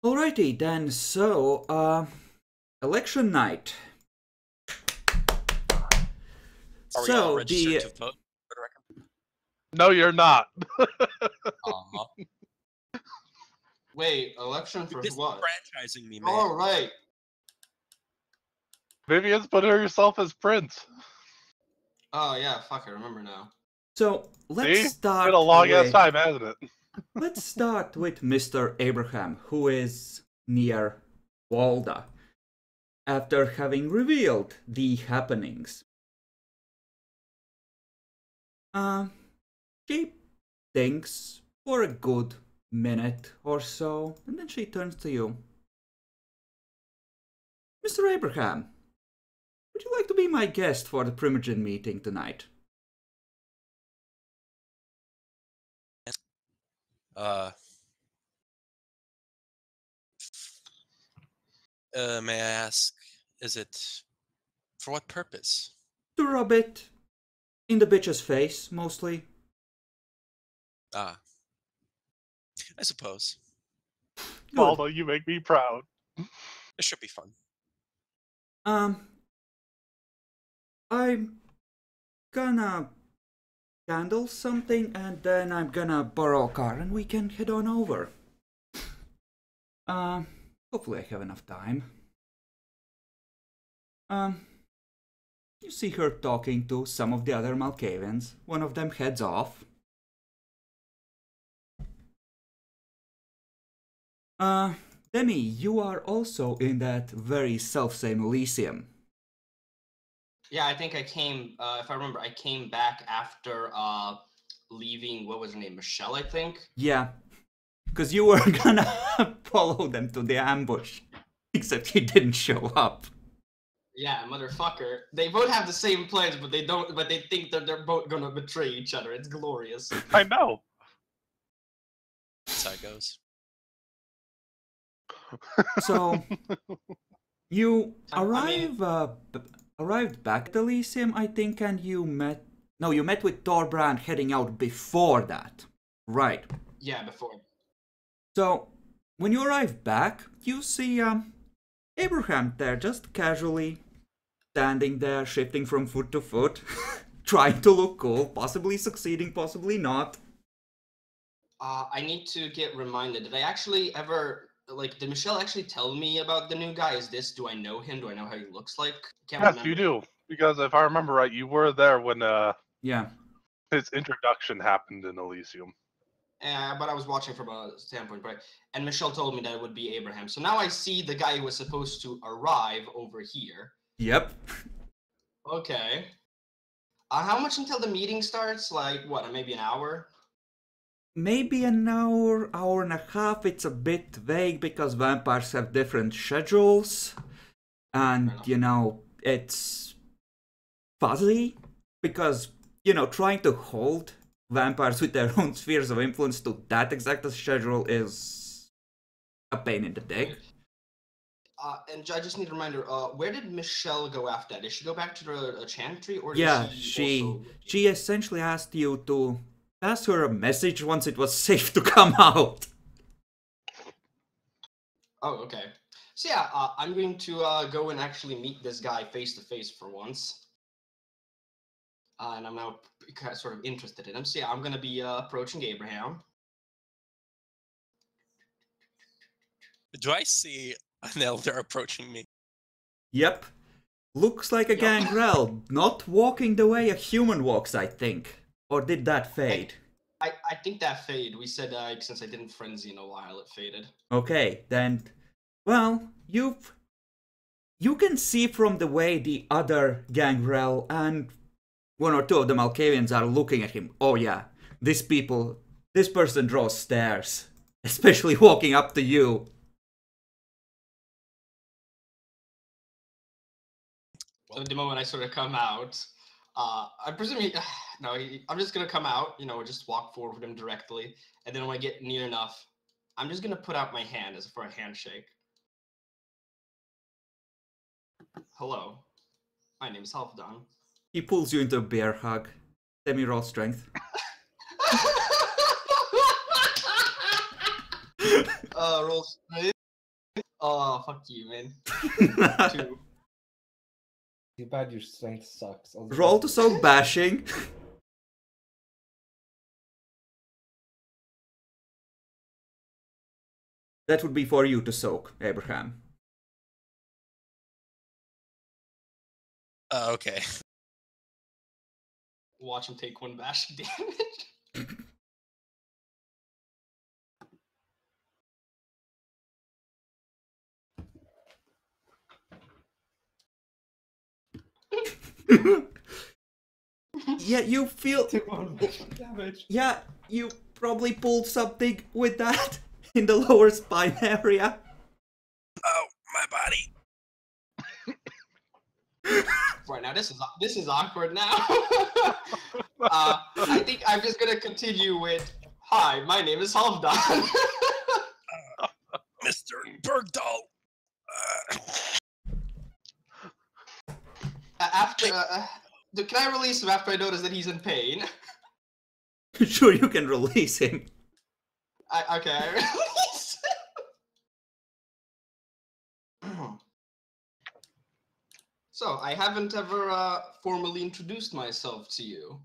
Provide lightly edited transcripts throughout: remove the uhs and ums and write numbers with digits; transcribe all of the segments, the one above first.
Alrighty then, so, election night. Are we all So, registered to vote for the record? No, you're not. Aw. Wait, election for what? Disenfranchising me, man. Oh, right. Vivian's put herself as prince. Oh, yeah, fuck, I remember now. So, let's See? start Been a long ass with... time, hasn't it? Let's start with Mr. Abraham, who is near Walda, after having revealed the happenings. She thinks for a good minute or so, and then she turns to you. Mr. Abraham, would you like to be my guest for the Primogen meeting tonight? May I ask, is it for what purpose? To rub it in the bitch's face, mostly. Ah, I suppose. Good. Although you make me proud. It should be fun. I'm gonna handle something and then I'm gonna borrow a car and we can head on over. Hopefully I have enough time. You see her talking to some of the other Malkavians. One of them heads off. Demi, you are also in that very self-same Elysium. Yeah, I think I came, if I remember, I came back after leaving, what was her name, Michelle, I think? Yeah, because you were gonna follow them to the ambush, except he didn't show up. Yeah, motherfucker. They both have the same plans, but they don't, but they think that they're both gonna betray each other. It's glorious. I know. That's how it goes. So, you arrived back at Elysium, I think, and you met with Thorbrand heading out before that. Right. Yeah, before. So, when you arrive back, you see Abraham there, just casually standing there, shifting from foot to foot, trying to look cool, possibly succeeding, possibly not. I need to get reminded. Did I actually ever, like, did Michelle actually tell me about the new guy? Do I know him? Do I know how he looks like? Can't Yes, remember. you do. Because if I remember right, you were there when Yeah. his introduction happened in Elysium. But I was watching from a standpoint, right? And Michelle told me that it would be Abraham. So now I see the guy who was supposed to arrive over here. Yep. Okay. How much until the meeting starts? Like, what, maybe an hour? Maybe an hour, hour and a half. It's a bit vague because vampires have different schedules. And, you know, it's fuzzy because, you know, trying to hold vampires with their own spheres of influence to that exact schedule is a pain in the dick. And I just need a reminder, where did Michelle go after that? Did she go back to the chantry, or Yeah, did she she essentially asked you to pass her a message once it was safe to come out. Oh, okay. So yeah, I'm going to go and actually meet this guy face to face for once. And I'm now sort of interested in him. So yeah, I'm going to be approaching Abraham. Do I see an elder approaching me? Yep. Looks like a gangrel, not walking the way a human walks, I think. Or did that fade? I think that faded. We said, since I didn't frenzy in a while, it faded. Okay, then, well, you can see from the way the other gangrel and one or two of the Malkavians are looking at him. Oh yeah, this person draws stares, especially walking up to you. So the moment I sort of come out, I presume I'm just gonna come out, you know, just walk forward with him directly, and then when I get near enough, I'm just gonna put out my hand as for a handshake. Hello, my name's Halfdan. He pulls you into a bear hug. Semi-roll strength. Roll strength. Oh, fuck you, man. 2. Too bad your strength sucks. Roll to soak bashing. That would be for you to soak, Abraham. Okay. Watch him take 1 bashing damage. Yeah, you feel. Took 1 damage. Yeah, you probably pulled something with that in the lower spine area. Oh, my body. Right now, this is awkward now. I think I'm just gonna continue with, "Hi, my name is Halfdan." Mr. Bergdahl. After, can I release him after I notice that he's in pain? Sure, you can release him. Okay, I release him. So, I haven't ever formally introduced myself to you.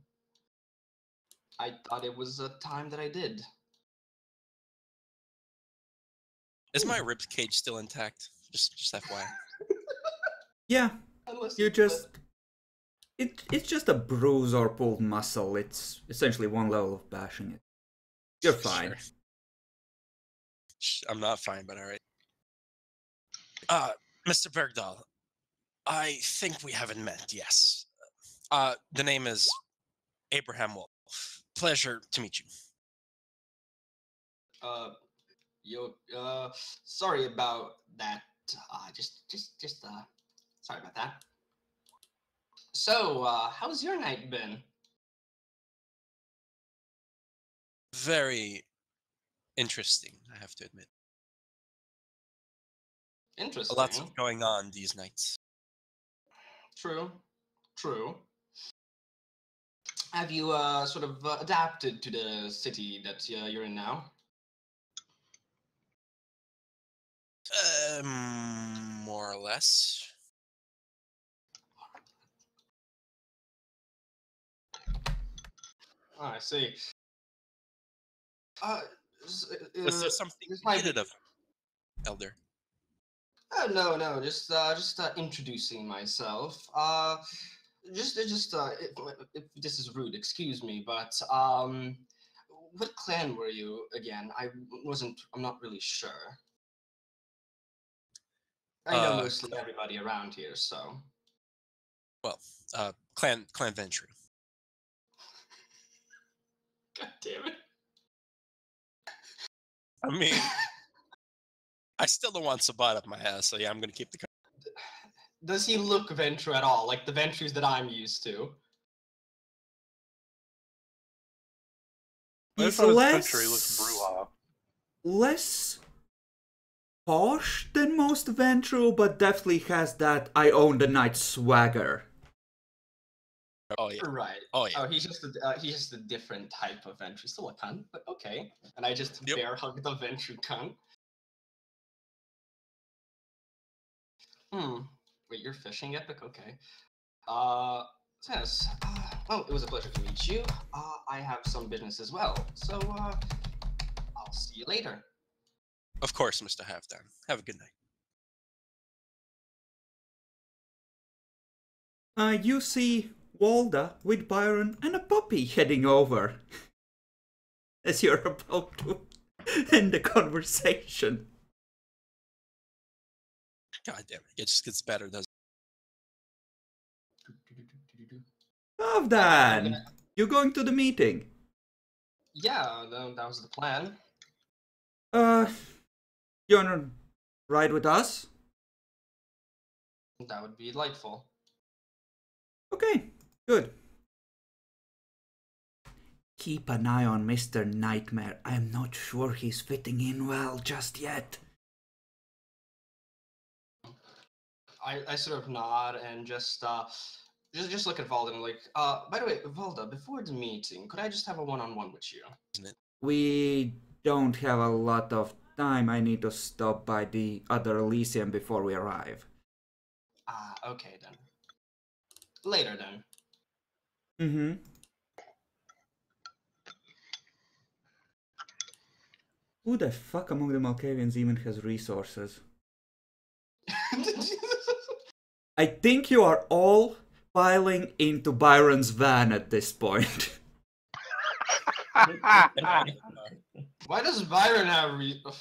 I thought it was time that I did. Is my rib cage still intact? Just FYI. Yeah, Unless you just. It's just a bruise or pulled muscle. It's essentially one level of bashing it. You're fine. Sure. I'm not fine, but alright. Mr. Bergdahl, I think we haven't met, yes. The name is Abraham Wolf. Pleasure to meet you. Sorry about that. Sorry about that. So, how's your night been? Very interesting, I have to admit. Interesting. Lots of going on these nights. True. Have you sort of adapted to the city that you're in now? More or less. Oh, I see. Was there something this you might needed be- of Elder? No, just introducing myself. If this is rude, excuse me, but what clan were you again? I'm not really sure. I know mostly everybody around here, so. Well, Clan Ventry. God damn it. I mean, I still don't want Sabat up my ass, so yeah, I'm gonna keep the. Does he look Venture at all? Like the Ventures that I'm used to? I He's thought his country looks brouhaha. less posh than most Ventru, but definitely has that I own the night swagger. Oh yeah. Right. Oh yeah. Oh, he's just a different type of Venture. Still a cunt, but okay. And I just Yep. bear hug the Venture cunt. Wait, you're fishing epic? Okay. Yes. Well, it was a pleasure to meet you. I have some business as well, so I'll see you later. Of course, Mr. Halfdan. Have a good night. You see Walda with Byron and a puppy heading over as you're about to end the conversation. God damn it. It just gets better, doesn't Halfdan, you going to the meeting? Yeah, that was the plan. You wanna ride with us? That would be delightful. Okay, good. Keep an eye on Mr. Nightmare. I'm not sure he's fitting in well just yet. I sort of nod and just look at Valda and like, by the way, Valda, before the meeting, could I just have a one-on-one with you? it? We don't have a lot of time, I need to stop by the other Elysium before we arrive. Ah, okay then. Later then. Mm-hmm. Who the fuck among the Malkavians even has resources? I think you are all piling into Byron's van at this point. Why does Byron have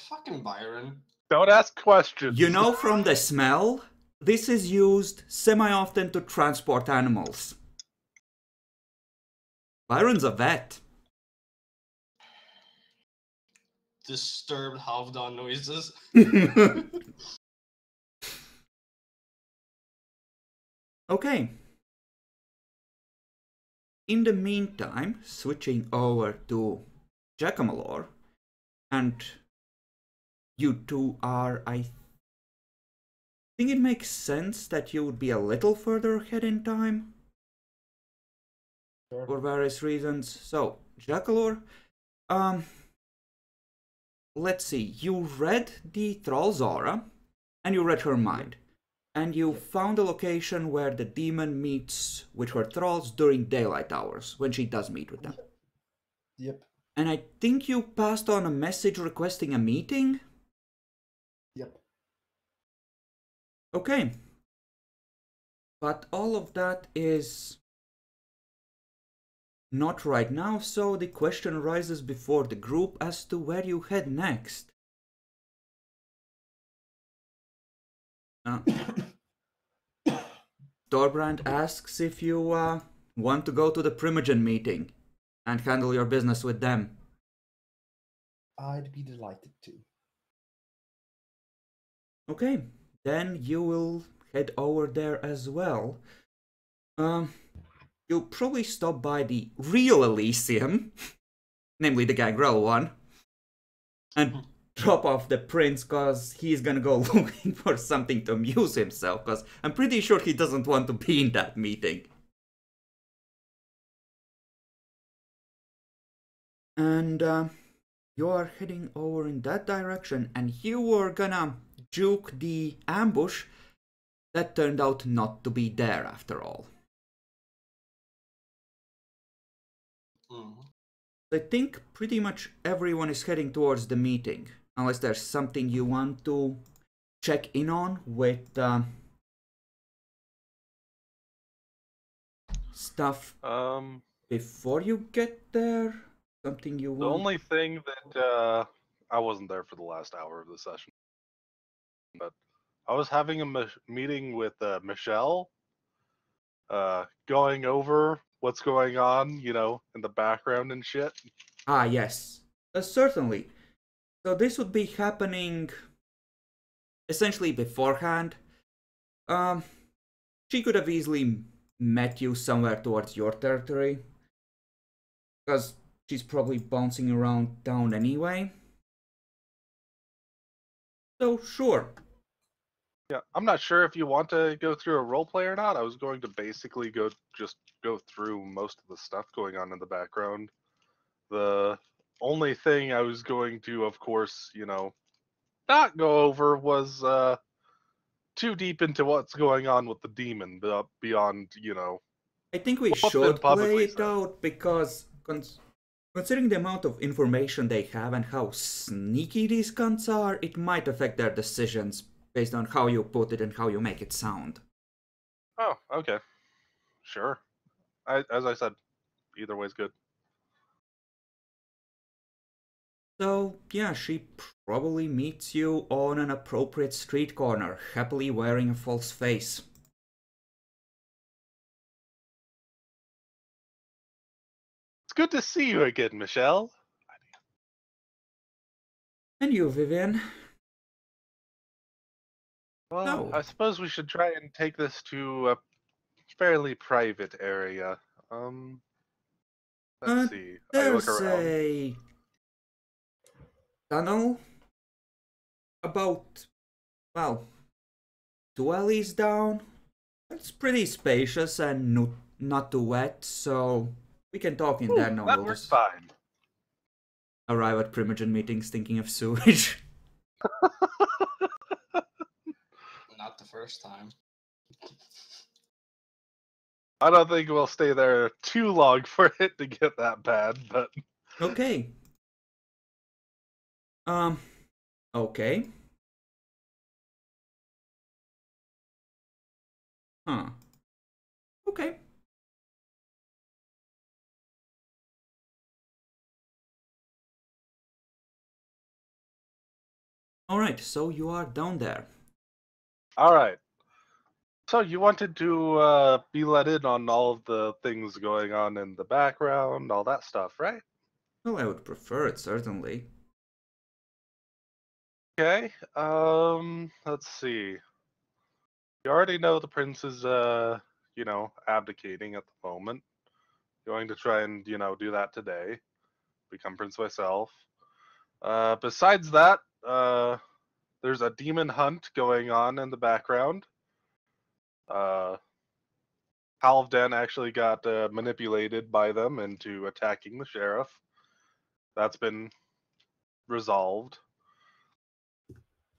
fucking Byron? Don't ask questions. You know from the smell, this is used semi-often to transport animals. Byron's a vet. Disturbed half-done noises. Okay. In the meantime, switching over to Giacomalor, and you two are, I think it makes sense that you would be a little further ahead in time. Sure. For various reasons. So, Giacomalor, let's see, you read the Thrall's aura, and you read her mind. And you found a location where the demon meets with her thralls during daylight hours, when she does meet with them. Yep. And I think you passed on a message requesting a meeting? Yep. Okay. But all of that is not right now, so the question arises before the group as to where you head next. Dorbrand asks if you want to go to the Primogen meeting and handle your business with them. I'd be delighted to. Okay, then you will head over there as well. You'll probably stop by the real Elysium, namely the Gangrel one, and drop off the prince, cause he's gonna go looking for something to amuse himself, cause I'm pretty sure he doesn't want to be in that meeting. And you are heading over in that direction, and you were gonna juke the ambush that turned out not to be there after all. I think pretty much everyone is heading towards the meeting, unless there's something you want to check in on with stuff before you get there. Something you The want. only thing that I wasn't there for the last hour of the session, but I was having a meeting with Michelle, going over what's going on, you know, in the background and shit. Ah, yes, certainly. So this would be happening essentially beforehand. She could have easily met you somewhere towards your territory, because she's probably bouncing around town anyway. So sure. Yeah, I'm not sure if you want to go through a roleplay or not. I was going to basically just go through most of the stuff going on in the background. The only thing I was going to, of course, you know, not go over was too deep into what's going on with the demon beyond, you know. I think we What's been should play publicly it said. out, because considering the amount of information they have and how sneaky these cunts are, it might affect their decisions based on how you put it and how you make it sound. Oh, okay. Sure. As I said, either way's good. So, yeah, she probably meets you on an appropriate street corner, happily wearing a false face. It's good to see you again, Michelle. And you, Vivian? Well, No. I suppose we should try and take this to a fairly private area. Let's see. I look There's around. a tunnel about, well, 2 alleys down. It's pretty spacious and not too wet, so we can talk in there. No, That we'll works just fine. arrive at Primogen meetings thinking of sewage. Not the first time. I don't think we'll stay there too long for it to get that bad, but Okay. Okay. Huh. Okay. Alright, so you are down there. alright. So you wanted to be let in on all of the things going on in the background, all that stuff, right? Well, I would prefer it, certainly. Okay, let's see. You already know the prince is, abdicating at the moment. Going to try and, do that today. Become prince myself. Besides that, there's a demon hunt going on in the background. Halfdan actually got manipulated by them into attacking the sheriff. That's been resolved.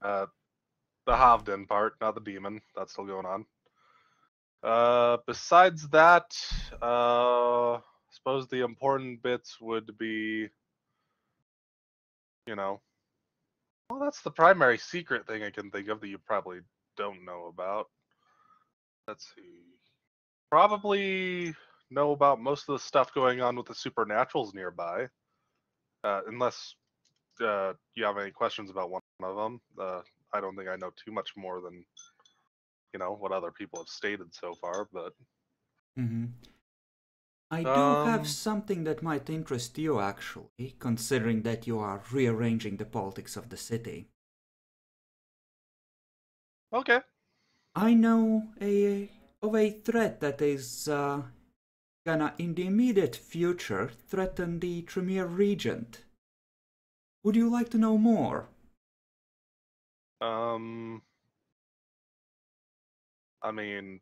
The Halfdan part, not the demon. That's still going on. Besides that, suppose the important bits would be, well, that's the primary secret thing I can think of that you probably don't know about. Let's see. Probably know about most of the stuff going on with the supernaturals nearby, unless you have any questions about one of them. I don't think I know too much more than what other people have stated so far, but I do have something that might interest you, actually, considering that you are rearranging the politics of the city. okay. I know of a threat that is gonna, in the immediate future, threaten the Tremere Regent. Would you like to know more? I mean,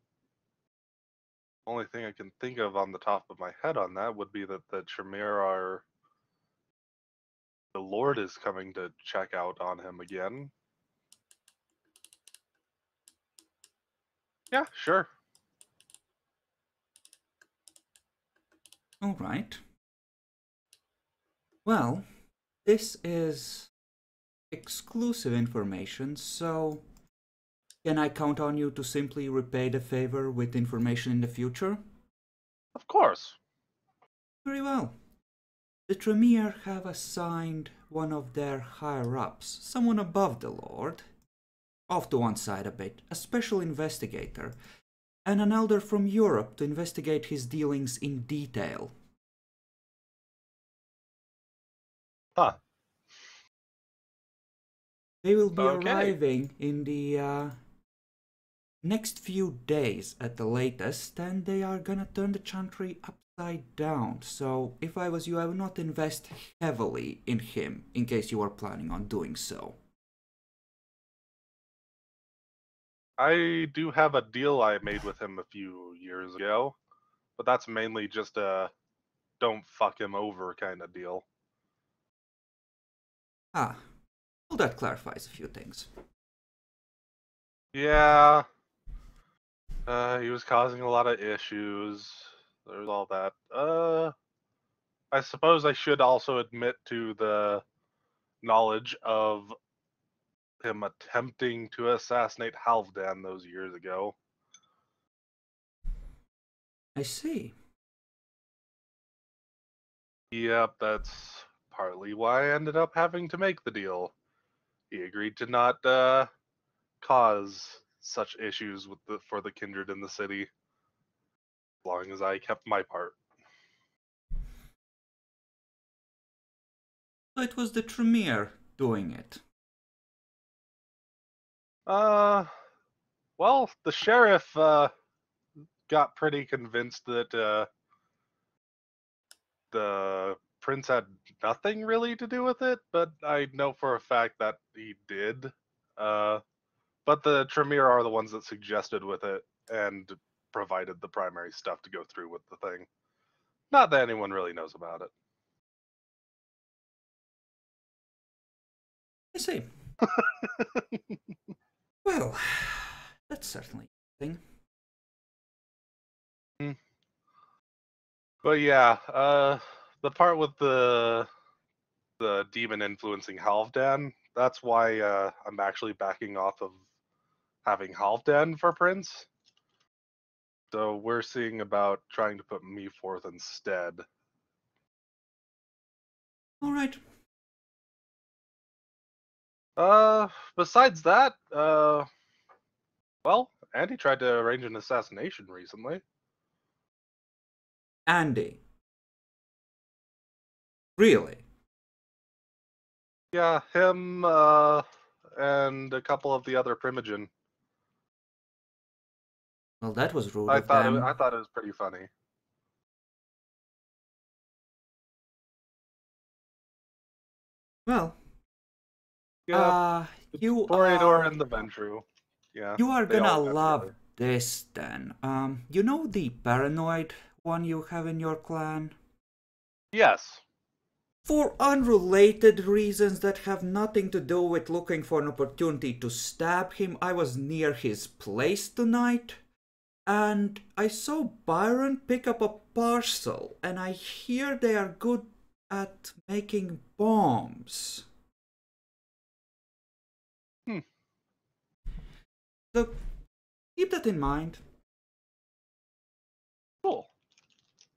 only thing I can think of on the top of my head on that would be that the Tremere are. The Lord is coming to check out on him again. Yeah, sure. Alright. Well, this is exclusive information, so can I count on you to simply repay the favor with information in the future? Of course. Very well. The Tremere have assigned one of their higher-ups, someone above the Lord, off to one side a bit, a special investigator, and an elder from Europe to investigate his dealings in detail. Huh. They will be Okay. arriving in the next few days at the latest, and they are gonna turn the Chantry upside down. So if I was you, I would not invest heavily in him, in case you are planning on doing so. I do have a deal I made with him a few years ago, but that's mainly just a don't fuck him over kind of deal. Ah, well, that clarifies a few things. Yeah. He was causing a lot of issues. There's all that. I suppose I should also admit to the knowledge of him attempting to assassinate Halfdan those years ago. I see. Yep, that's partly why I ended up having to make the deal. He agreed to not cause such issues for the kindred in the city, as long as I kept my part. So it was the Tremere doing it. Well, the sheriff got pretty convinced that the prince had nothing really to do with it, but I know for a fact that he did. But the Tremere are the ones that suggested with it and provided the primary stuff to go through with the thing. Not that anyone really knows about it. I see. Well, that's certainly a thing. But yeah, the part with the demon influencing Halfdan, that's why I'm actually backing off of having Halfdan for Prince. So we're seeing about trying to put me forth instead. All right. Besides that, well, Andy tried to arrange an assassination recently. Andy. Really? Yeah, him, and a couple of the other Primogen. Well, that was rude I of thought them. I thought it was pretty funny. Well, Yeah, you Boreador are and the Ventru. Yeah, you are they gonna all got love together. this then. You know the paranoid one you have in your clan? Yes. For unrelated reasons that have nothing to do with looking for an opportunity to stab him, I was near his place tonight, and I saw Byron pick up a parcel, and I hear they are good at making bombs. Hmm. So keep that in mind. Cool.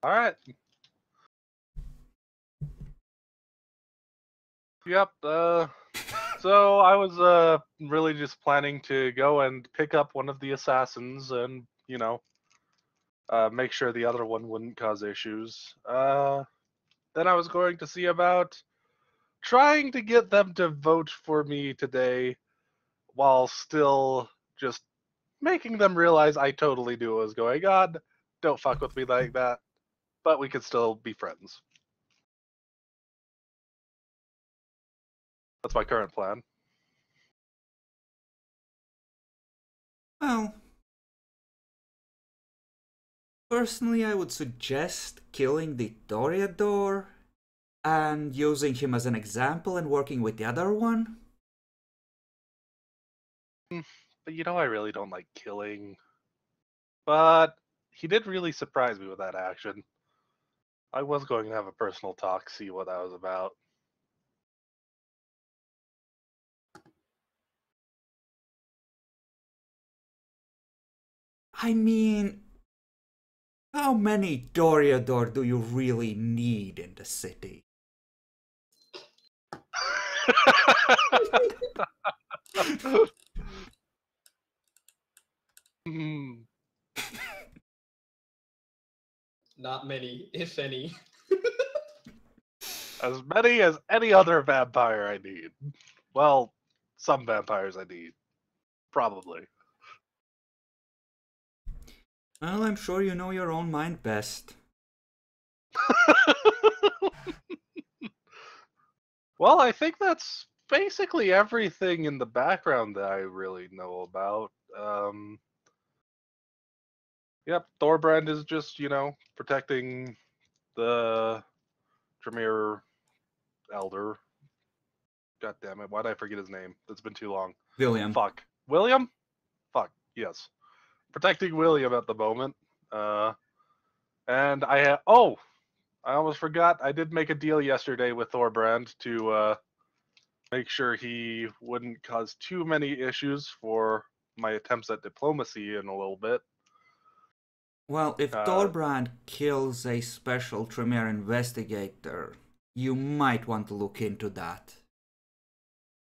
All right. Yep. So I was really just planning to go and pick up one of the assassins and make sure the other one wouldn't cause issues. Then I was going to see about trying to get them to vote for me today, while still just making them realize I totally knew what was going on. Don't fuck with me like that. But we could still be friends. That's my current plan. Well, personally, I would suggest killing the Toreador and using him as an example and working with the other one. But I really don't like killing. But he did really surprise me with that action. I was going to have a personal talk, see what that was about. I mean, how many Toreador do you really need in the city? Hmm. Not many, if any. As many as any other vampire I need. Well, some vampires I need. Probably. Well, I'm sure you know your own mind best. Well, I think that's basically everything in the background that I really know about. Yep, Thorbrand is just, protecting the Tremere Elder. God damn it, why did I forget his name? It's been too long. William. Fuck. William? Fuck, yes. Protecting William at the moment. And I almost forgot. I did make a deal yesterday with Thorbrand to make sure he wouldn't cause too many issues for my attempts at diplomacy in a little bit. Well, if Uh, Thorbrand kills a special Tremere investigator, you might want to look into that.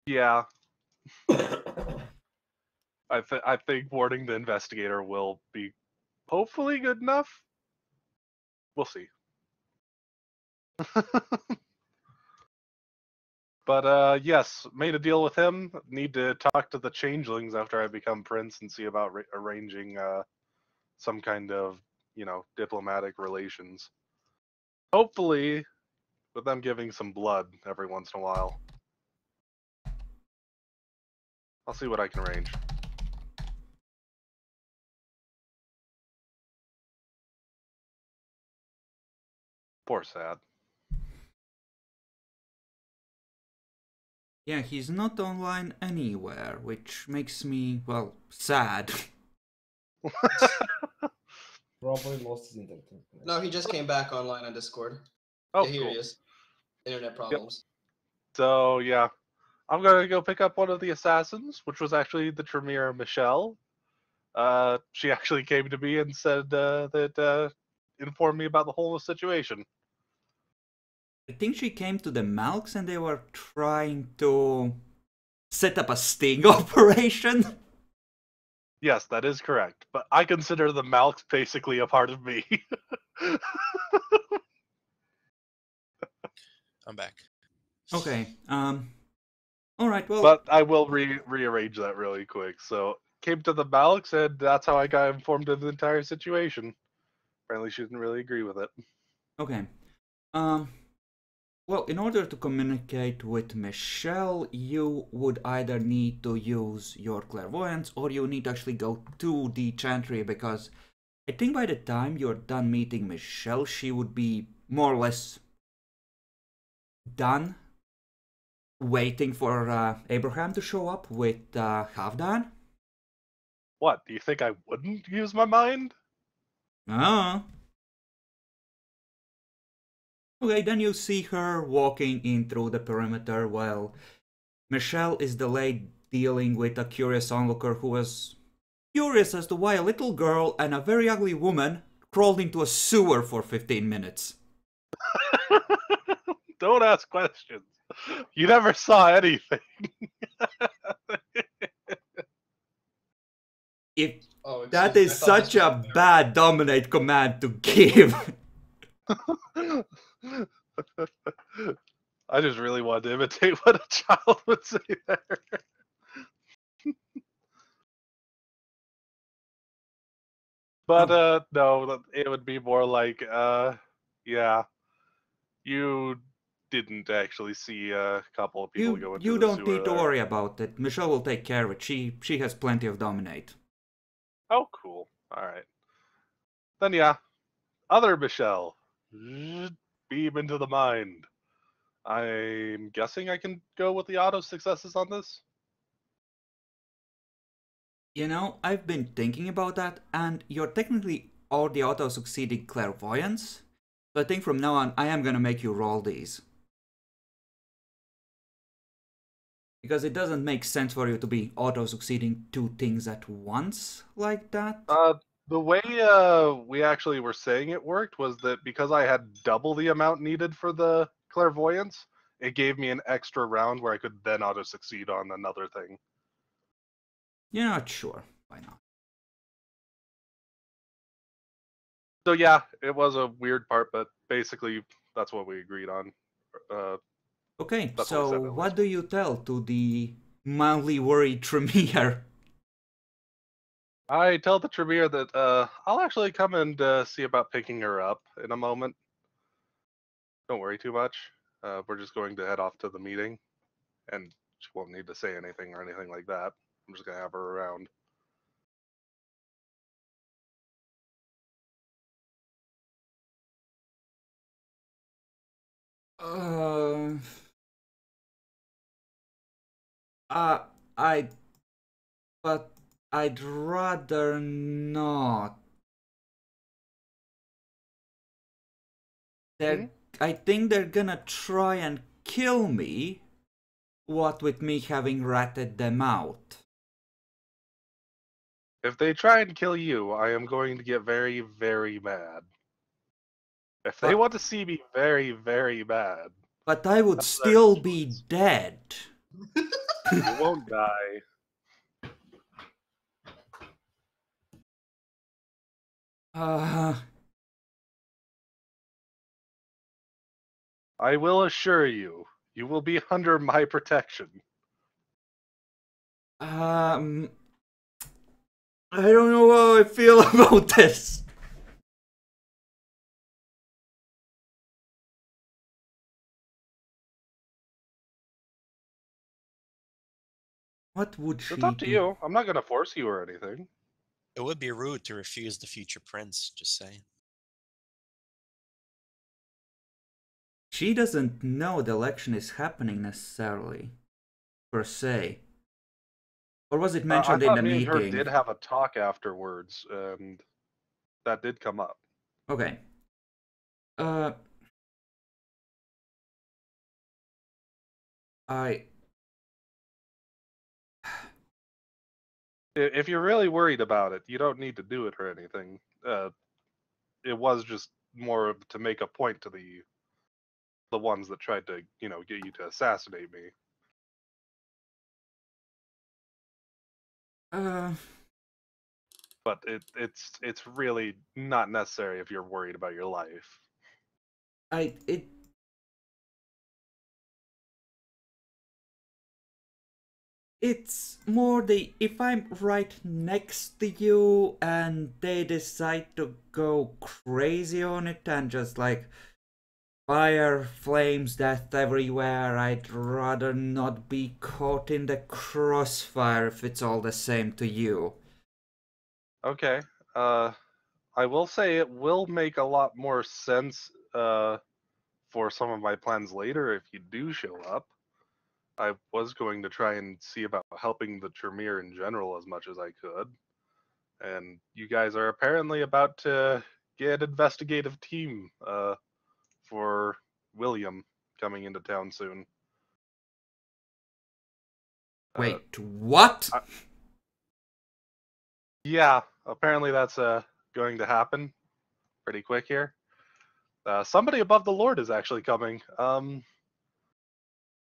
Yeah, I think warning the investigator will be hopefully good enough. We'll see. But yes, made a deal with him. Need to talk to the changelings after I become prince and see about arranging some kind of diplomatic relations. Hopefully, with them giving some blood every once in a while. I'll see what I can arrange. Poor Sad. Yeah, he's not online anywhere, which makes me, well, sad. Probably lost his internet. No, he just came back online on Discord. Oh, Yeah, here cool. he is. Internet problems. So yeah, I'm gonna go pick up one of the assassins, which was actually the Tremere Michelle. She actually came to me and said that informed me about the whole situation. I think she came to the Malks and they were trying to set up a sting operation. Yes, that is correct. But I consider the Malks basically a part of me. I'm back. Okay, alright, well... But I will rearrange that really quick. So came to the Malks, and that's how I got informed of the entire situation. Apparently, she didn't really agree with it. Okay. Well, in order to communicate with Michelle, you would either need to use your clairvoyance or you need to actually go to the chantry, because I think by the time you're done meeting Michelle, she would be more or less done waiting for Abraham to show up with Havdan. What, do you think I wouldn't use my mind? Oh. Okay, then you see her walking in through the perimeter while Michelle is delayed dealing with a curious onlooker who was curious as to why a little girl and a very ugly woman crawled into a sewer for 15 minutes. Don't ask questions. You never saw anything. If Oh, that excuse me, is I thought such this was a there. bad dominate command to give. I just really wanted to imitate what a child would say there. But no, it would be more like yeah, you didn't actually see a couple of people go into You the don't sewer need to there. worry about it. Michelle will take care of it. She has plenty of dominate. Oh, cool. All right. Then yeah, other Michelle, beam into the mind. I'm guessing I can go with the auto successes on this. You know, I've been thinking about that, and you're technically already auto-succeeding clairvoyance. So I think from now on, I am gonna make you roll these. Because it doesn't make sense for you to be auto-succeeding two things at once like that. The way we actually were saying it worked was that because I had double the amount needed for the clairvoyance, it gave me an extra round where I could then auto succeed on another thing. You're not sure. Why not? So yeah, it was a weird part, but basically that's what we agreed on. Okay, That's so what we said at what least. do you tell to the mildly worried Tremere? I tell the Tremere that I'll actually come and see about picking her up in a moment. Don't worry too much. We're just going to head off to the meeting, and she won't need to say anything or anything like that. I'm just gonna have her around. Uh, uh, I, but I'd rather not. Hmm? I think they're gonna try and kill me, what with me having ratted them out. If they try and kill you, I am going to get very, very mad. If they But- want to see me very, very mad, But I would That's still their be choice. dead. you won't die. Uh, I will assure you, you will be under my protection. I don't know how I feel about this. What would she It's up to do? you. I'm not going to force you or anything. It would be rude to refuse the future prince, just saying. She doesn't know the election is happening necessarily. per se. Or was it I mentioned in thought the me and her meeting? did have a talk afterwards, and that did come up. Okay. I... If you're really worried about it, you don't need to do it or anything. It was just more of to make a point to the ones that tried to, get you to assassinate me. But it's really not necessary if you're worried about your life. It's more if I'm right next to you and they decide to go crazy on it and just like fire, flames, death everywhere, I'd rather not be caught in the crossfire if it's all the same to you. Okay. I will say it will make a lot more sense for some of my plans later if you do show up. I was going to try and see about helping the Tremere in general as much as I could. And you guys are apparently about to get investigative team for William coming into town soon. Wait, what? Yeah, apparently that's going to happen pretty quick here. Somebody above the Lord is actually coming.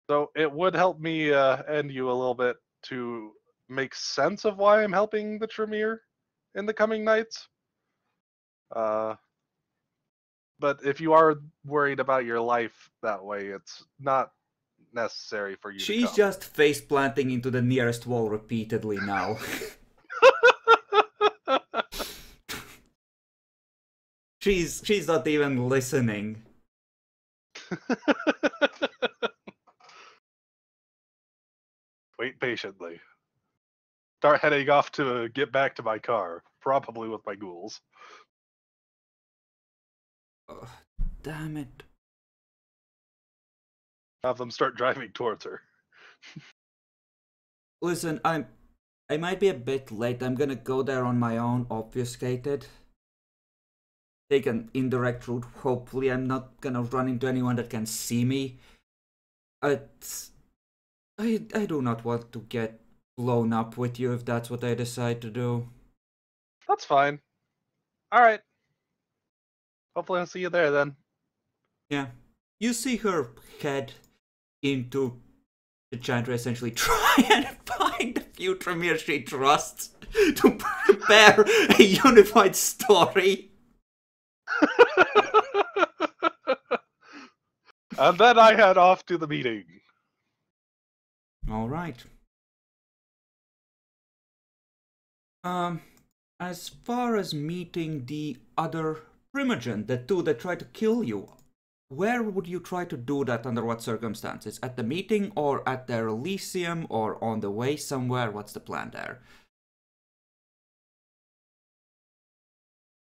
So it would help me and you a little bit to make sense of why I'm helping the Tremere in the coming nights. But if you are worried about your life that way, it's not necessary for you to She's come. just face planting into the nearest wall repeatedly now. She's not even listening. Wait patiently. Start heading off to get back to my car, probably with my ghouls. Oh, damn it. Have them start driving towards her. Listen, I might be a bit late. I'm gonna go there on my own, obfuscated. Take an indirect route. Hopefully I'm not gonna run into anyone that can see me. I do not want to get blown up with you if that's what I decide to do. That's fine. Alright. Hopefully I'll see you there then. Yeah. You see her head into the Chandra, essentially try and find the few Tremere she trusts to prepare a unified story. And then I head off to the meeting. Alright. As far as meeting the other Primogen, the two that tried to kill you, where would you try to do that, under what circumstances? At the meeting, or at their Elysium, or on the way somewhere? What's the plan there?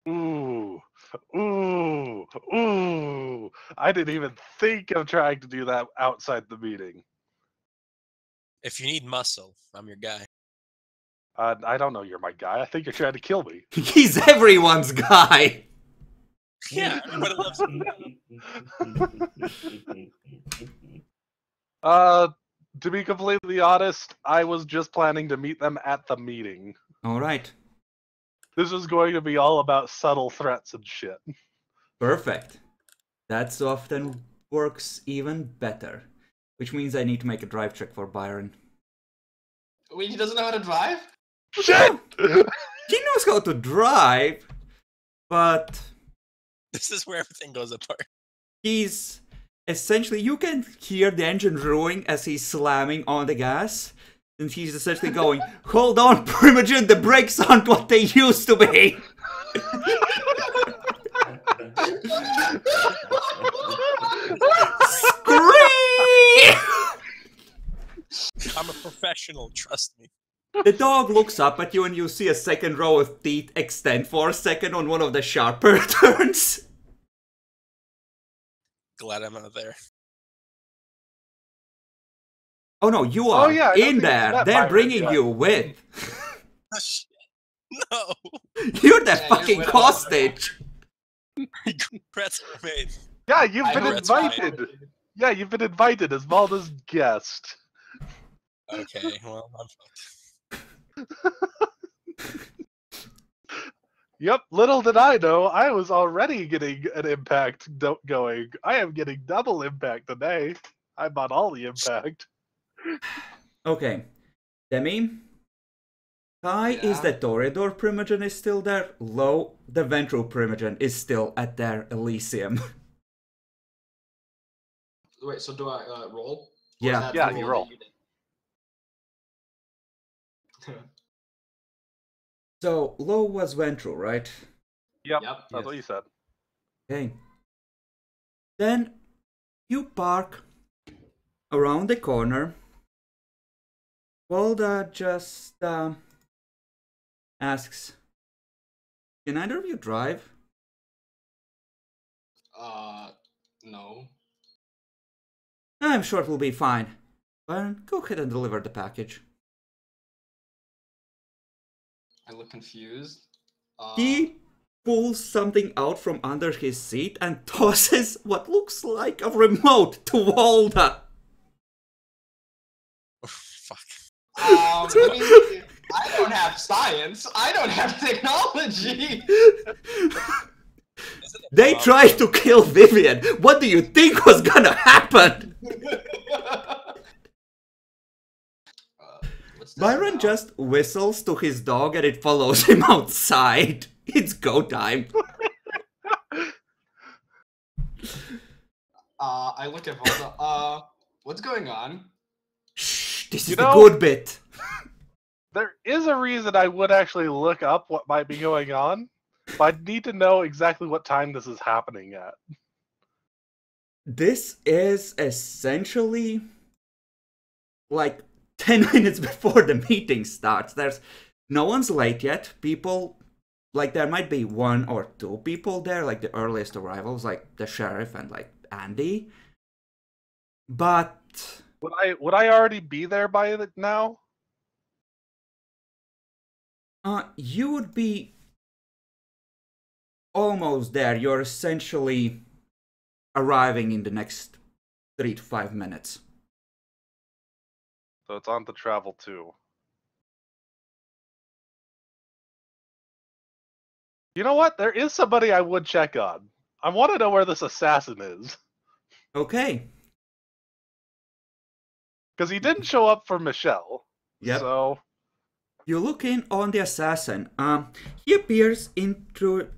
Ooh. I didn't even think of trying to do that outside the meeting. If you need muscle, I'm your guy. I don't know you're my guy. I think you're trying to kill me. He's everyone's guy! Yeah, everybody loves him. To be completely honest, I was just planning to meet them at the meeting. Alright. This is going to be all about subtle threats and shit. Perfect. That often works even better. Which means I need to make a drive check for Byron. Wait, he doesn't know how to drive? Shit! He knows how to drive, but This is where everything goes apart. he's essentially, you can hear the engine roaring as he's slamming on the gas, and he's essentially going, "Hold on, Primogen, the brakes aren't what they used to be." Scream! I'm a professional, trust me. The dog looks up at you and you see a second row of teeth extend for a second on one of the sharper turns. Glad I'm out there. Oh no, you are yeah, I don't in think we there. met They're Byron bringing yet. you with. Oh, shit. No. You're the Yeah, fucking you're with us. hostage. Congrats, mate. Yeah, you've I been hope invited. Yeah, you've been invited as Valda's guest. Okay, well, I'm fucked. Yep, little did I know, I was already getting an impact going. I am getting double impact today. I'm on all the impact. Okay. Demi? High is Yeah. the Toreador Primogen is still there. Low, the Ventral Primogen is still at their Elysium. Wait, so do I roll? Or Yeah. is that Yeah, the you roll roll. that you did? So, low was Ventral, right? Yep, Yep. that's what you said. Okay. Then you park around the corner. Walda just asks, "Can either of you drive?" No. I'm sure it will be fine. Byron, go ahead and deliver the package. I look confused. He pulls something out from under his seat and tosses what looks like a remote to Walda. Oh, fuck. I mean, I don't have science. I don't have technology. They tried to kill Vivian. What do you think was gonna happen? What's this Byron about? just whistles to his dog and it follows him outside. It's go time. I look at Volta. What's going on? Shh, this You is the know- good bit. There is a reason I would actually look up what might be going on, but I'd need to know exactly what time this is happening at. This is essentially like 10 minutes before the meeting starts. There's no one's late yet. People, like, there might be one or two people there, like the earliest arrivals, like the sheriff and like Andy. But Would I already be there by now? you would be almost there. You're essentially arriving in the next 3 to 5 minutes. So it's on the travel too. You know what? There is somebody I would check on. I want to know where this assassin is. Okay. Because he didn't show up for Michelle. Yep. So, You look in on the assassin. He appears to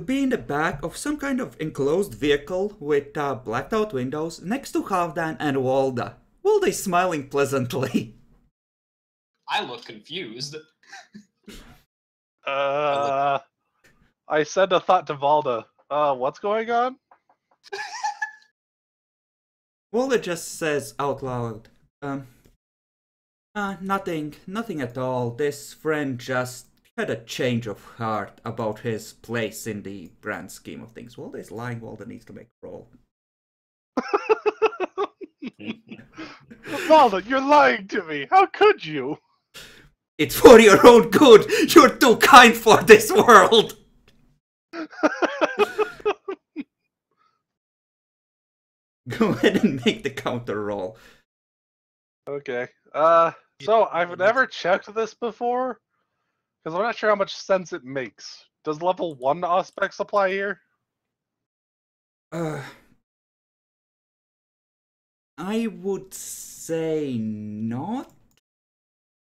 be in the back of some kind of enclosed vehicle with blacked out windows next to Halfdan and Walda. Walda is smiling pleasantly. I look confused. I sent a thought to Valda. What's going on? Walda just says out loud, nothing at all. This friend just had a change of heart about his place in the grand scheme of things. Walda is lying. Walda needs to make a roll. Valda, you're lying to me. How could you? It's for your own good. You're too kind for this world. Go ahead and make the counter roll. Okay. So I've never checked this before, because I'm not sure how much sense it makes. Does level 1 aspects apply here? I would say not,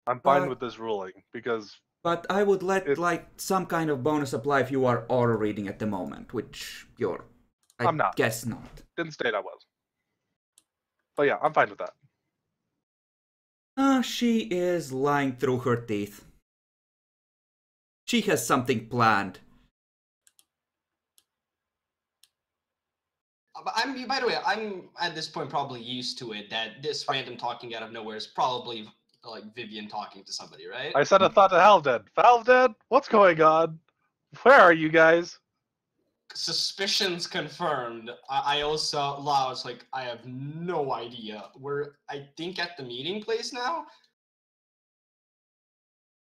I'm fine But- with this ruling, because but I would let It- like some kind of bonus apply if you are auto reading at the moment, which you're. I'm not. Guess not. didn't state I was. But yeah, I'm fine with that. She is lying through her teeth. She has something planned. But by the way, I'm at this point probably used to it that this random talking out of nowhere is probably like Vivian talking to somebody, right? I sent a thought to Halvdan. Halvdan, what's going on? Where are you guys? suspicions confirmed. I also Laos like I have no idea. We're I think at the meeting place now.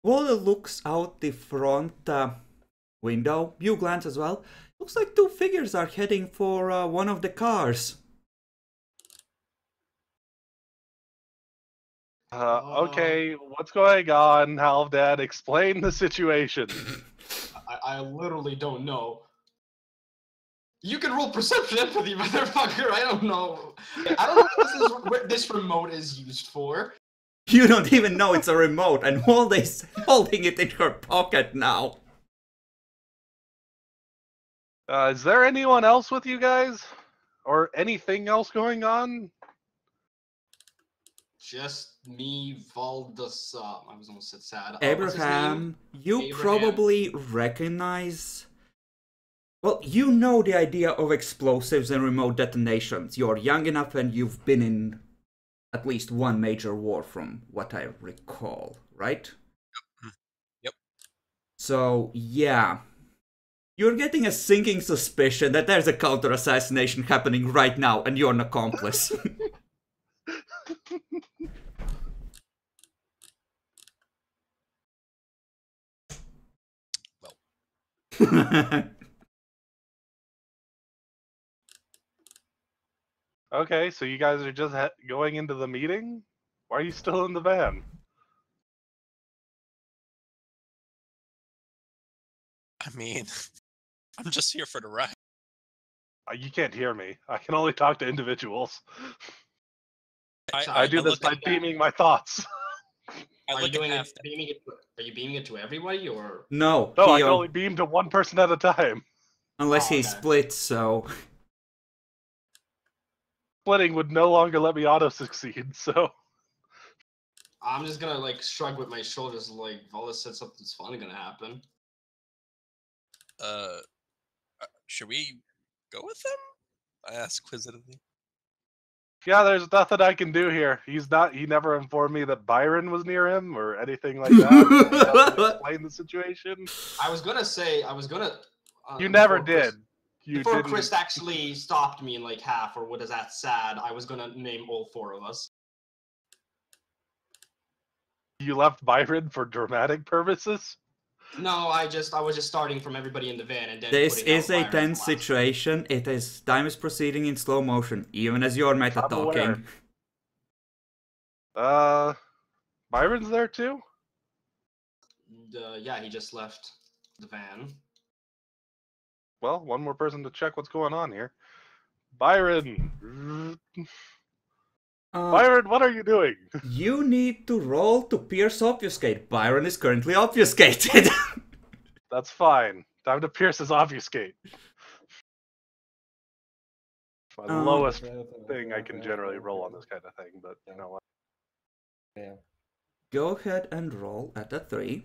Walla looks out the front window. You glance as well. Looks like two figures are heading for one of the cars. Okay, what's going on, Halvdad? Explain the situation. I literally don't know. You can roll perception empathy, motherfucker. I don't know. I don't know what this remote is used for. You don't even know it's a remote, and Walda's holding it in her pocket now. Is there anyone else with you guys? Or anything else going on? Just me, Valdus. I was almost said sad. Abraham, you Abraham. probably recognize... Well, you know the idea of explosives and remote detonations. You're young enough and you've been in at least one major war from what I recall, right? Yep. So, yeah. You're getting a sinking suspicion that there's a counter-assassination happening right now and you're an accomplice. Okay, so you guys are just going into the meeting? Why are you still in the van? I mean, I'm just here for the ride. You can't hear me. I can only talk to individuals. I do I this look by at- beaming my thoughts. I Are you look doing at it? Are you beaming it to everybody or? No, No, I he, can only beam to one person at a time. unless Oh, he okay. splits, so... Splitting would no longer let me auto-succeed, so... I'm just gonna like shrug with my shoulders, like Valdus said something's funny gonna happen. should we go with them? I ask inquisitively. Yeah, there's nothing I can do here. He never informed me that Byron was near him or anything like that. Explain the situation. I was gonna. You never before Chris- did. You Before didn't. Chris actually stopped me in like half, or what is that sad? I was gonna name all four of us. You left Byron for dramatic purposes? No, I was just starting from everybody in the van and then. This putting out is a Byron tense last. situation. Time is proceeding in slow motion, even as you're meta I'm aware. talking. Byron's there too? Yeah, he just left the van. Well, one more person to check what's going on here. Byron! Byron, what are you doing? You need to roll to pierce obfuscate. Byron is currently obfuscated. That's fine. Time to pierce his obfuscate. My lowest thing I can generally roll on this kind of thing, but you know what? Yeah. Go ahead and roll at a 3.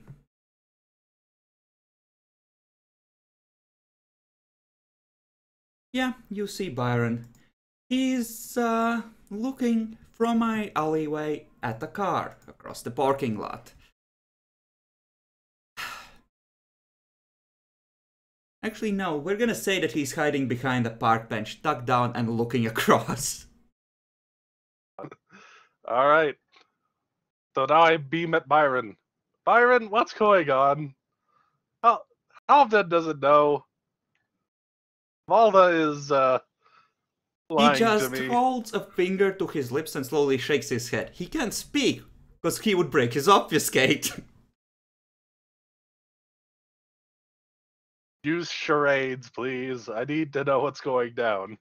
Yeah, you see Byron. He's looking from my alleyway at the car across the parking lot. Actually, no, we're gonna say that he's hiding behind a park bench, tucked down and looking across. Alright. So now I beam at Byron. Byron, what's going on? Halvdan doesn't know. Malda is He lying just to me. holds a finger to his lips and slowly shakes his head. He can't speak, because he would break his obfuscate. Use charades, please. I need to know what's going down.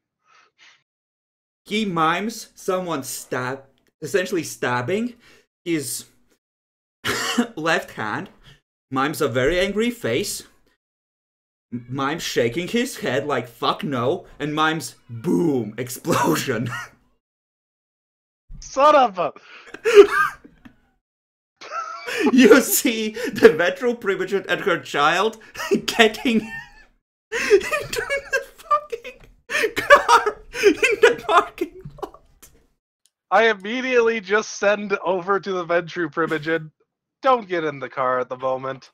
He mimes someone essentially stabbing his left hand, mimes a very angry face, mimes shaking his head like fuck no, and mimes boom, explosion. Son of a... You see the Vetro Primogene and her child getting into the fucking car in the parking lot. I immediately just send over to the Ventru Primogene. Don't get in the car at the moment.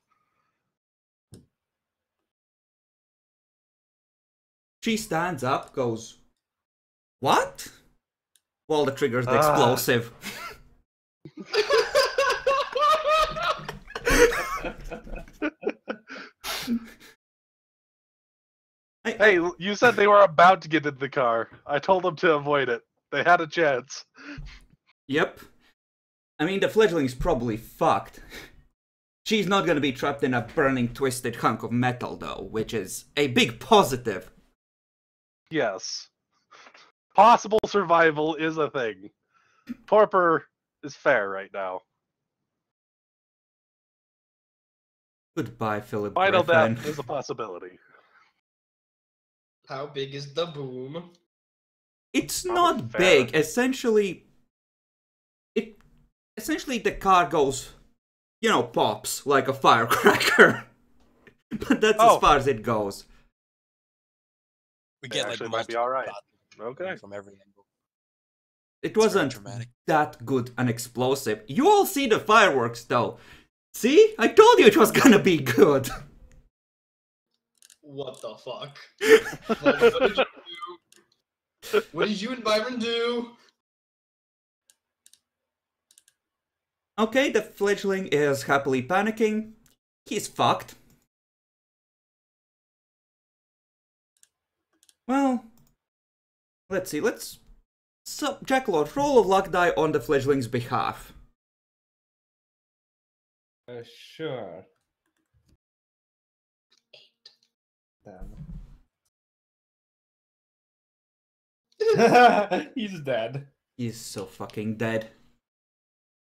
She stands up, goes, "What?" While the trigger's the explosive. Hey, you said they were about to get into the car. I told them to avoid it. They had a chance. Yep. I mean, the fledgling's probably fucked. She's not gonna be trapped in a burning, twisted hunk of metal, though, which is a big positive. Yes. Possible survival is a thing. Torpor is fair right now. Goodbye, Philip Final Griffin. death is a possibility. How big is the boom? It's Oh, not fair. big. Essentially, the car goes, pops like a firecracker. But that's as far as it goes. We It get like actually might be multiple alright. shots Okay. from every angle. It It's very wasn't dramatic. that good an explosive. You all see the fireworks, though. See? I told you it was gonna be good. What the fuck? What did you do? What did you and Byron do? Okay, the fledgling is happily panicking. He's fucked. Well, let's see. So, Jackalot, roll a luck die on the fledgling's behalf. Sure. Damn. He's dead. He's so fucking dead.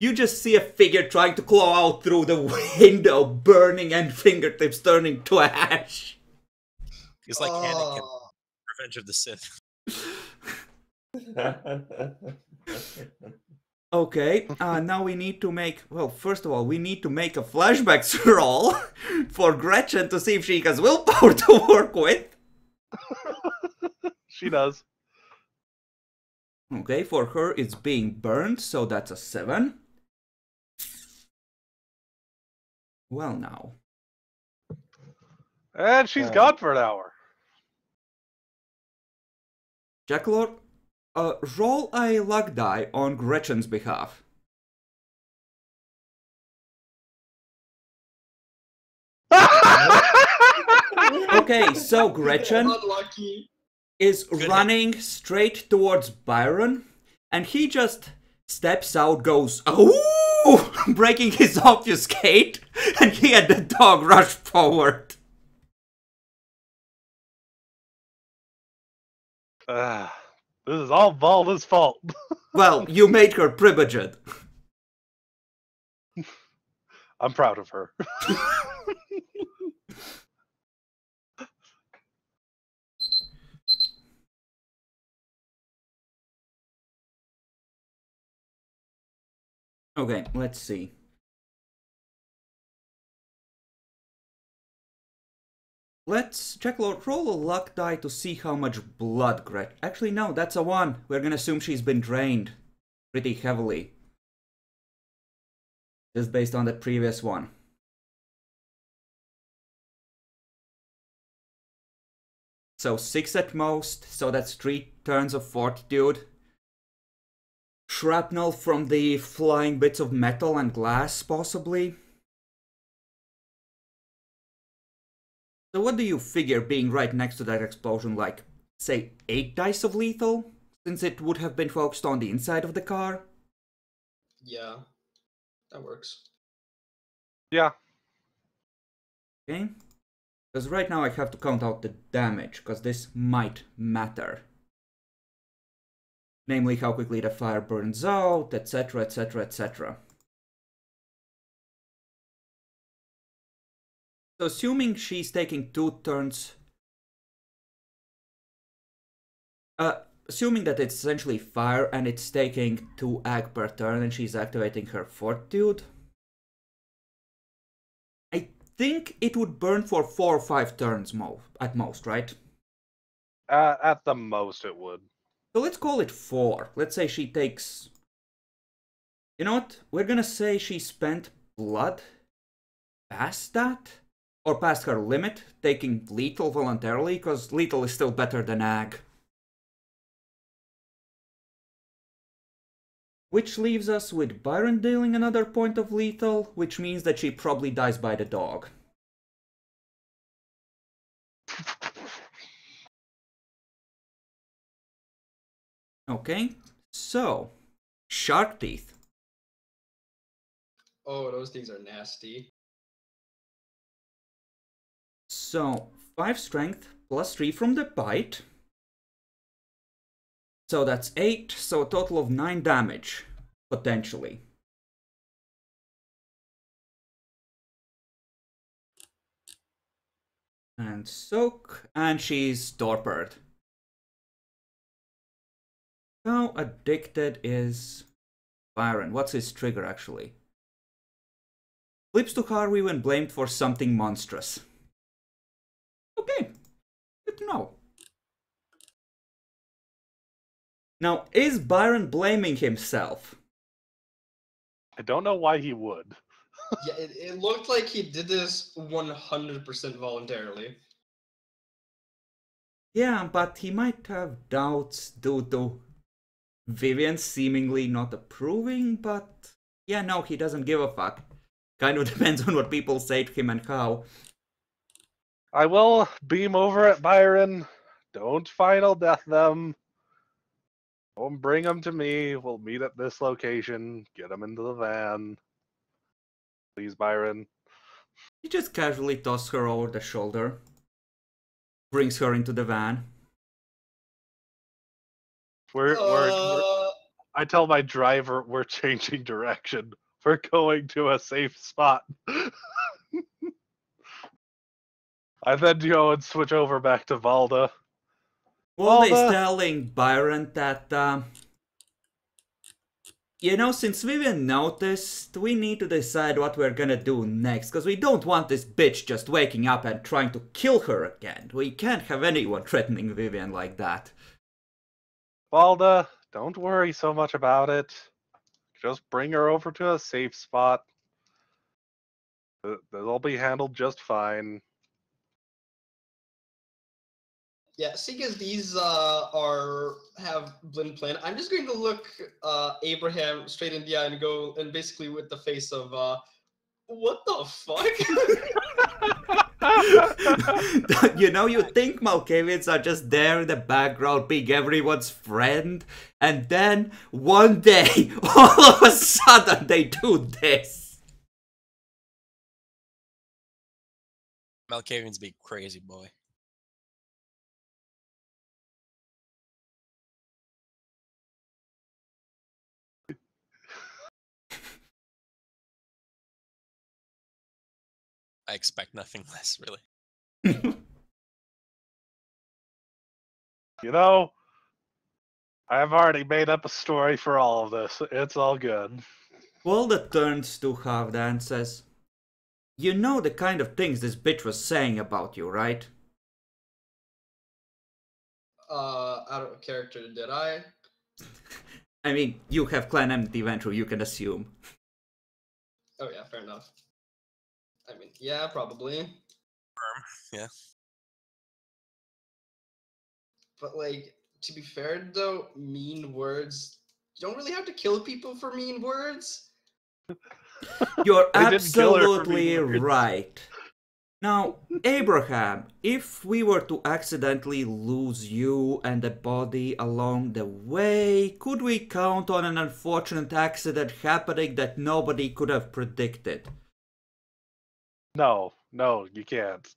You just see a figure trying to claw out through the window, burning and fingertips turning to ash. He's like Anakin, Revenge of the Sith. Okay, now we need to make... Well, first of all, we need to make a flashbacks roll for Gretchen to see if she has willpower to work with. She does. Okay, for her it's being burned, so that's a 7. Well now. And she's gone for an hour. Jackalot, roll a luck die on Gretchen's behalf. Okay, so Gretchen Unlucky. is Good running straight towards Byron, and he just steps out, goes, "Oh!" breaking his obfuscate, and he and the dog rush forward. This is all Valda's fault. Well, you made her primogenitor. I'm proud of her. Okay, let's see. Let's Jackalot roll a luck die to see how much blood Gretchen. Actually, no, that's a 1. We're gonna assume she's been drained pretty heavily. Just based on that previous one. So 6 at most, so that's 3 turns of fortitude. Shrapnel from the flying bits of metal and glass, possibly. So what do you figure being right next to that explosion, like, say, 8 dice of lethal? Since it would have been focused on the inside of the car? Yeah, that works. Yeah. Okay? Because right now I have to count out the damage, because this might matter. Namely, how quickly the fire burns out, etc, etc, etc. So assuming she's taking 2 turns... assuming that it's essentially fire and it's taking 2 ag per turn and she's activating her fortitude... I think it would burn for 4 or 5 turns at most, right? At the most, it would. So let's call it 4. Let's say she takes... You know what? We're gonna say she spent blood past that. or past her limit, taking lethal voluntarily, because lethal is still better than ag. Which leaves us with Byron dealing another point of lethal, which means that she probably dies by the dog. Okay, so, shark teeth. Oh, those things are nasty. So, 5 strength plus 3 from the bite. So that's 8, so a total of 9 damage, potentially. And soak, and she's torpid. How addicted is Byron? What's his trigger, actually? Flips to Harvey when blamed for something monstrous. Okay, good to know. Now, is Byron blaming himself? I don't know why he would. Yeah, it looked like he did this 100% voluntarily. Yeah, but he might have doubts due to Vivian seemingly not approving, but yeah, no, he doesn't give a fuck. Kind of depends on what people say to him and how. I will beam over at Byron. Don't final death them. Don't bring them to me. We'll meet at this location. Get them into the van. Please, Byron. He just casually tosses her over the shoulder, brings her into the van. I tell my driver we're changing direction. We're going to a safe spot. I then go and switch over back to Valda. Valda is telling Byron that, you know, since Vivian noticed, we need to decide what we're gonna do next, because we don't want this bitch just waking up and trying to kill her again. We can't have anyone threatening Vivian like that. Valda, don't worry so much about it. Just bring her over to a safe spot. They'll be handled just fine. Yeah, seeing as these have blend plan, I'm just going to look Abraham straight in the eye and go and basically with the face of what the fuck? You know, you think Malkavians are just there in the background being everyone's friend, and then one day, all of a sudden, they do this. Malkavian's big crazy boy. I expect nothing less, really. You know, I've already made up a story for all of this. It's all good. Walda turns to Havda and says, "You know the kind of things this bitch was saying about you, right?" Out of character, did I? I mean, you have Clan Enmity Ventru, you can assume. Oh yeah, fair enough. I mean, yeah, probably. Yeah. But like, to be fair though, mean words, you don't really have to kill people for mean words. You're They didn't kill her for absolutely mean words. right. Now, Abraham, if we were to accidentally lose you and the body along the way, could we count on an unfortunate accident happening that nobody could have predicted? No, you can't.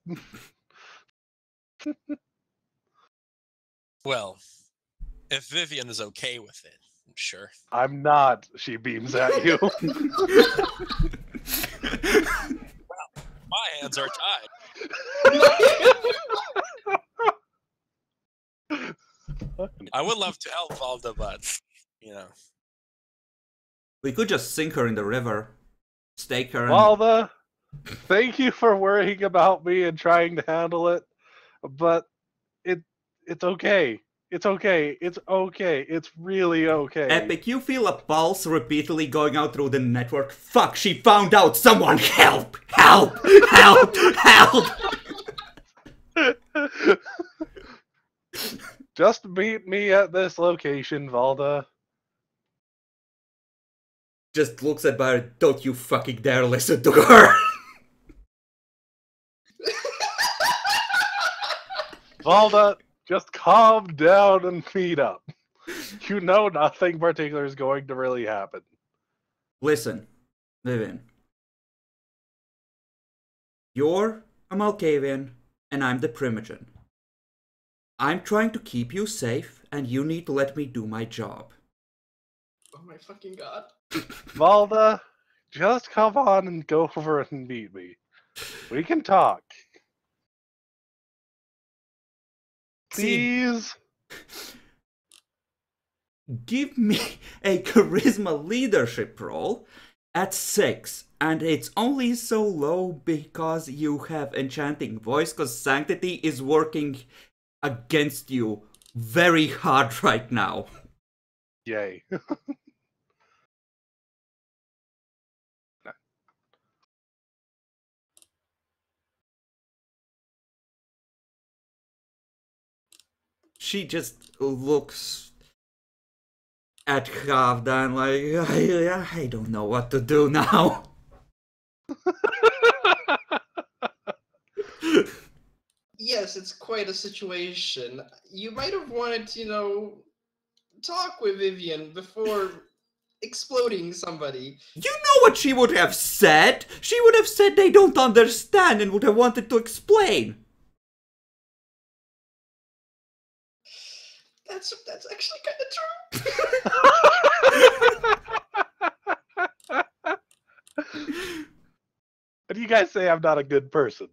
Well, if Vivian is okay with it, sure. I'm not. She beams at you. My hands are tied. I would love to help Valda, but, you know. We could just sink her in the river, stake her, and... Valda, thank you for worrying about me and trying to handle it, but it's okay. It's okay. It's okay. It's really okay. Epic, you feel a pulse repeatedly going out through the network. Fuck, she found out! Someone help! Help! Help! Help! Just meet me at this location, Valda. Just looks at Barrett. Don't you fucking dare listen to her! Valda, just calm down and meet up. You know nothing particular is going to really happen. Listen, Vivian. You're a Malkavian, and I'm the Primogen. I'm trying to keep you safe, and you need to let me do my job. Oh my fucking god. Valda, just come on and go over and meet me. We can talk. Please? Give me a charisma leadership role at 6, and it's only so low because you have enchanting voice, because sanctity is working against you very hard right now. Yay. She just looks at Havdan like, I don't know what to do now. Yes, it's quite a situation. You might have wanted to, talk with Vivian before exploding somebody. You know what she would have said? She would have said they don't understand and would have wanted to explain. That's actually kind of true. And you guys say I'm not a good person.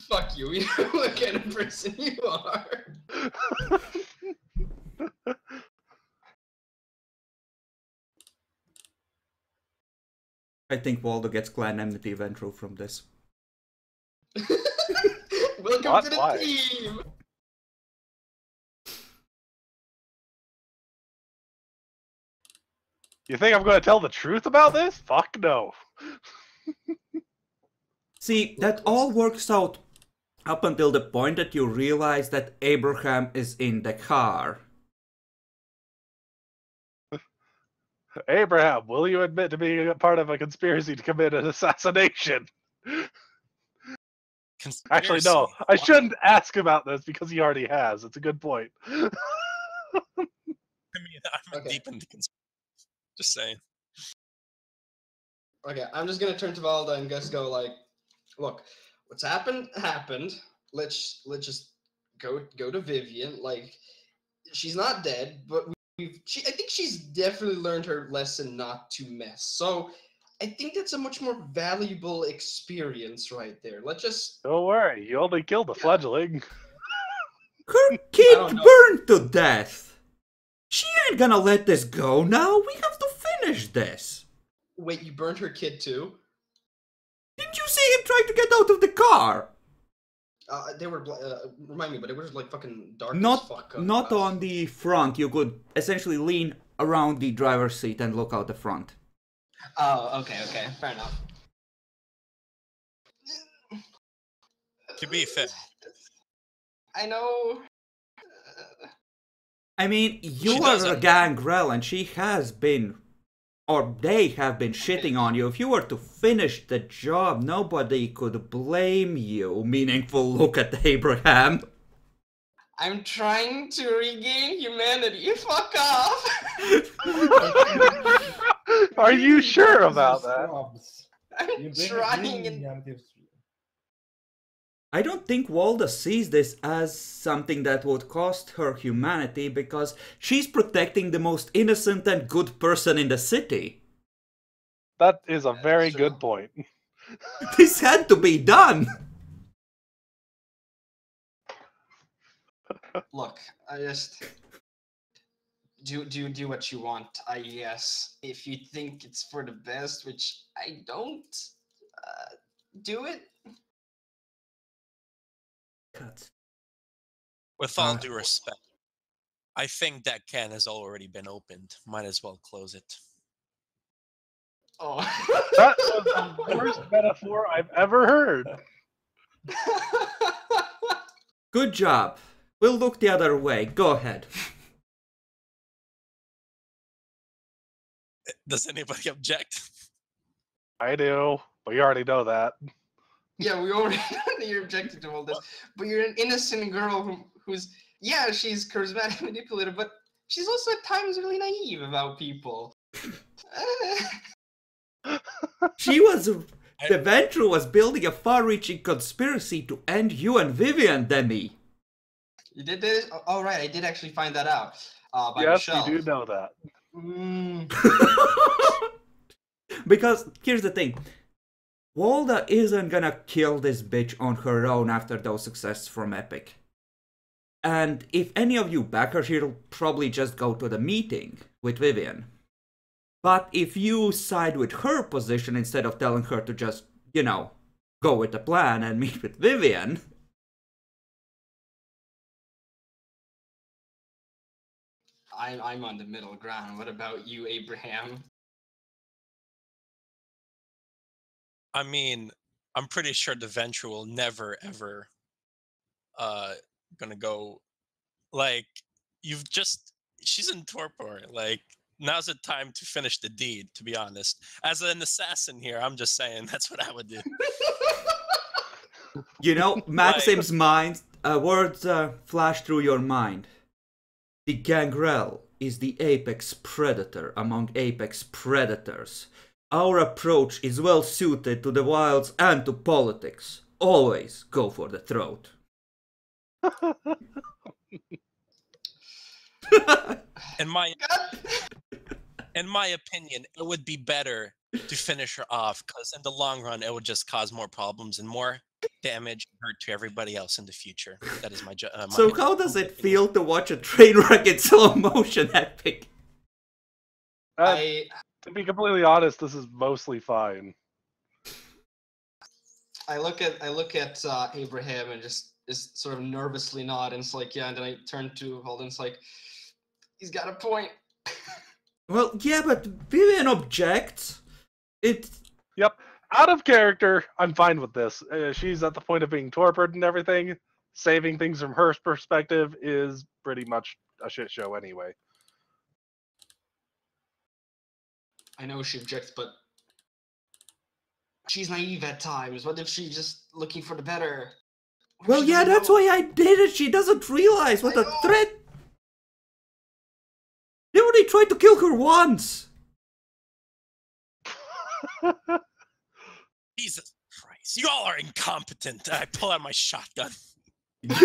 Fuck you. We know what kind of person you are. I think Waldo gets clan enmity ventral from this. Welcome What? to the Why? team. You think I'm going to tell the truth about this? Fuck no. See, that all works out up until the point that you realize that Abraham is in the car. Abraham, will you admit to being a part of a conspiracy to commit an assassination? Actually, no. Conspiracy. I shouldn't ask about this because he already has. It's a good point. I mean, I'm Okay. deep into conspiracy. Just saying. Okay, I'm just gonna turn to Valda and just go like, look, what's happened. Let's just go to Vivian. Like, she's not dead, but I think she's definitely learned her lesson not to mess. So I think that's a much more valuable experience right there. Let's just. Don't worry, you only killed a fledgling. Her kid don't know. burned to death. She ain't gonna let this go now. We have to finish this. Wait, you burned her kid too? Didn't you see him trying to get out of the car? They were remind me, but it was like fucking dark as Not fuck. on the front. You could essentially lean around the driver's seat and look out the front. Oh, okay, fair enough. To be fair. I know. I mean, you She are does a have- gangrel, and she has been, or they have been shitting on you. If you were to finish the job, nobody could blame you. Meaningful look at Abraham. I'm trying to regain humanity. Fuck off. Are you sure about that? I'm trying and I don't think Walda sees this as something that would cost her humanity because she's protecting the most innocent and good person in the city. That is a very true. good point. This had to be done. look. I just do what you want. I guess if you think it's for the best, which I don't, do it. Cut. With all due respect, I think that can has already been opened. Might as well close it. Oh. That was the worst metaphor I've ever heard. Good job. We'll look the other way. Go ahead. Does anybody object? I do, but you already know that. Yeah, we already know that you're objecting to all this, but you're an innocent girl who's, yeah, she's charismatic, manipulative, but she's also at times really naive about people. The Ventru was building a far-reaching conspiracy to end you and Vivian, Demi. You did this? Oh, right, I did actually find that out. By Yes, Michelle. you do know that. Because, here's the thing. Walda isn't gonna kill this bitch on her own after those successes from Epic. And if any of you back her, she'll probably just go to the meeting with Vivian. But if you side with her position instead of telling her to just, you know, go with the plan and meet with Vivian... I'm on the middle ground. What about you, Abraham? I mean, I'm pretty sure the Venture will never, ever gonna go... Like, she's in torpor. Like, now's the time to finish the deed, to be honest. As an assassin here, I'm just saying that's what I would do. You know, Maxim's mind, words flash through your mind. The Gangrel is the apex predator among apex predators. Our approach is well suited to the wilds and to politics. Always go for the throat. In my opinion, it would be better to finish her off, because in the long run, it would just cause more problems and more damage and hurt to everybody else in the future. That is my So how does it feel to watch a train wreck in slow motion, Epic? To be completely honest, this is mostly fine. I look at Abraham and just sort of nervously nod, and it's like, yeah, and then I turn to Holden, it's like, he's got a point. Well, yeah, but Vivian objects. Yep. Out of character, I'm fine with this. She's at the point of being tortured and everything. Saving things from her perspective is pretty much a shit show anyway. I know she objects, but she's naive at times. What if she's just looking for the better? Well, yeah, that's why I did it. She doesn't realize what a threat. They only tried to kill her once. Jesus Christ, you all are incompetent. I pull out my shotgun. He's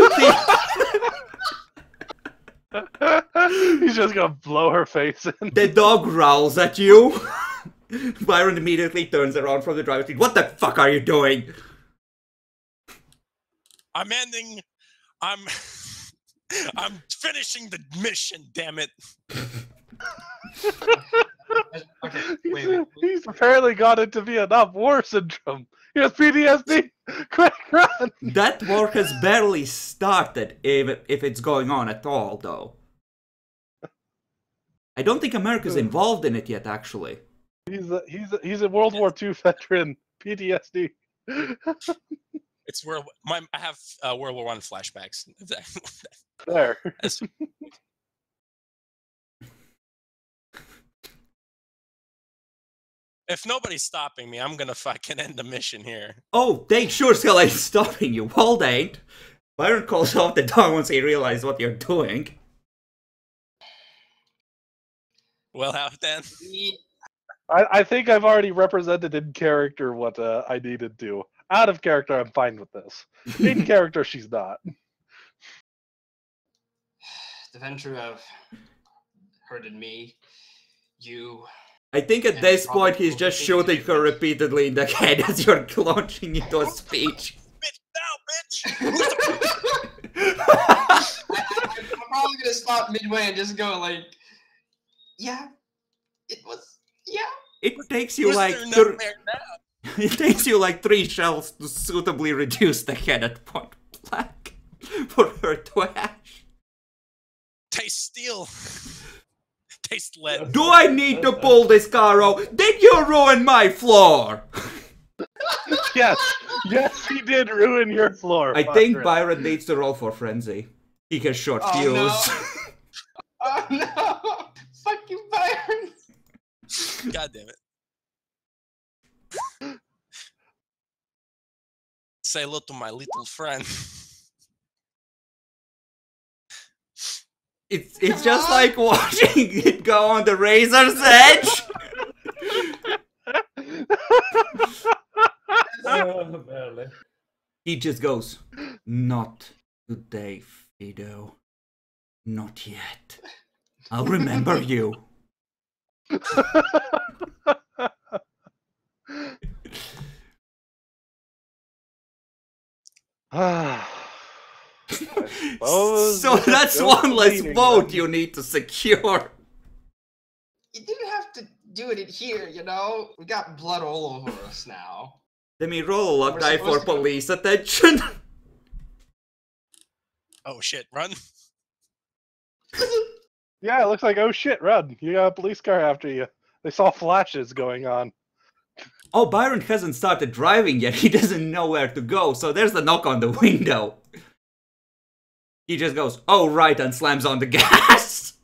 just gonna blow her face in. The dog growls at you. Byron immediately turns around from the driver's seat. What the fuck are you doing? I'm finishing the mission, damn it. Okay, wait. He's apparently got into Vietnam War syndrome. He has PTSD. Quick, run! That war has barely started, if it's going on at all, though. I don't think America's involved in it yet, actually. He's a World War II veteran. PTSD. It's where I have World War I flashbacks. There. If nobody's stopping me, I'm gonna fucking end the mission here. Oh, they sure as hell ain't stopping you. Well, they ain't. Byron calls off the dog once he realizes what you're doing. Well, how then? I think I've already represented in character what I needed to. Out of character, I'm fine with this. In character, she's not. The Venture have hurted me. You. I think at this point he's just shooting her repeatedly in the head as you're launching into a speech. Bitch, now, bitch! I'm probably gonna stop midway and just go like, yeah, it was, yeah. It takes you like it takes you like 3 shells to suitably reduce the head at point blank for her to ash. Taste steel. Taste lead. Do I need to pull this car over? Did you ruin my floor? Yes, yes, he did ruin your floor. I think Byron. Byron needs to roll for frenzy. He has short Oh, fuse. no. Oh no! Fuck you, Byron! God damn it. Say hello to my little friend. It's just like watching it go on the razor's edge. Barely. He just goes, not today, Fido. Not yet. I'll remember you. So that's one less vote you need to secure. You didn't have to do it in here, you know? We got blood all over us now. Let me roll a luck We're die for supposed to go- police attention. Oh shit, run. Yeah, it looks like, oh shit, run. You got a police car after you. They saw flashes going on. Oh, Byron hasn't started driving yet. He doesn't know where to go, so there's the knock on the window. He just goes, oh right, and slams on the gas.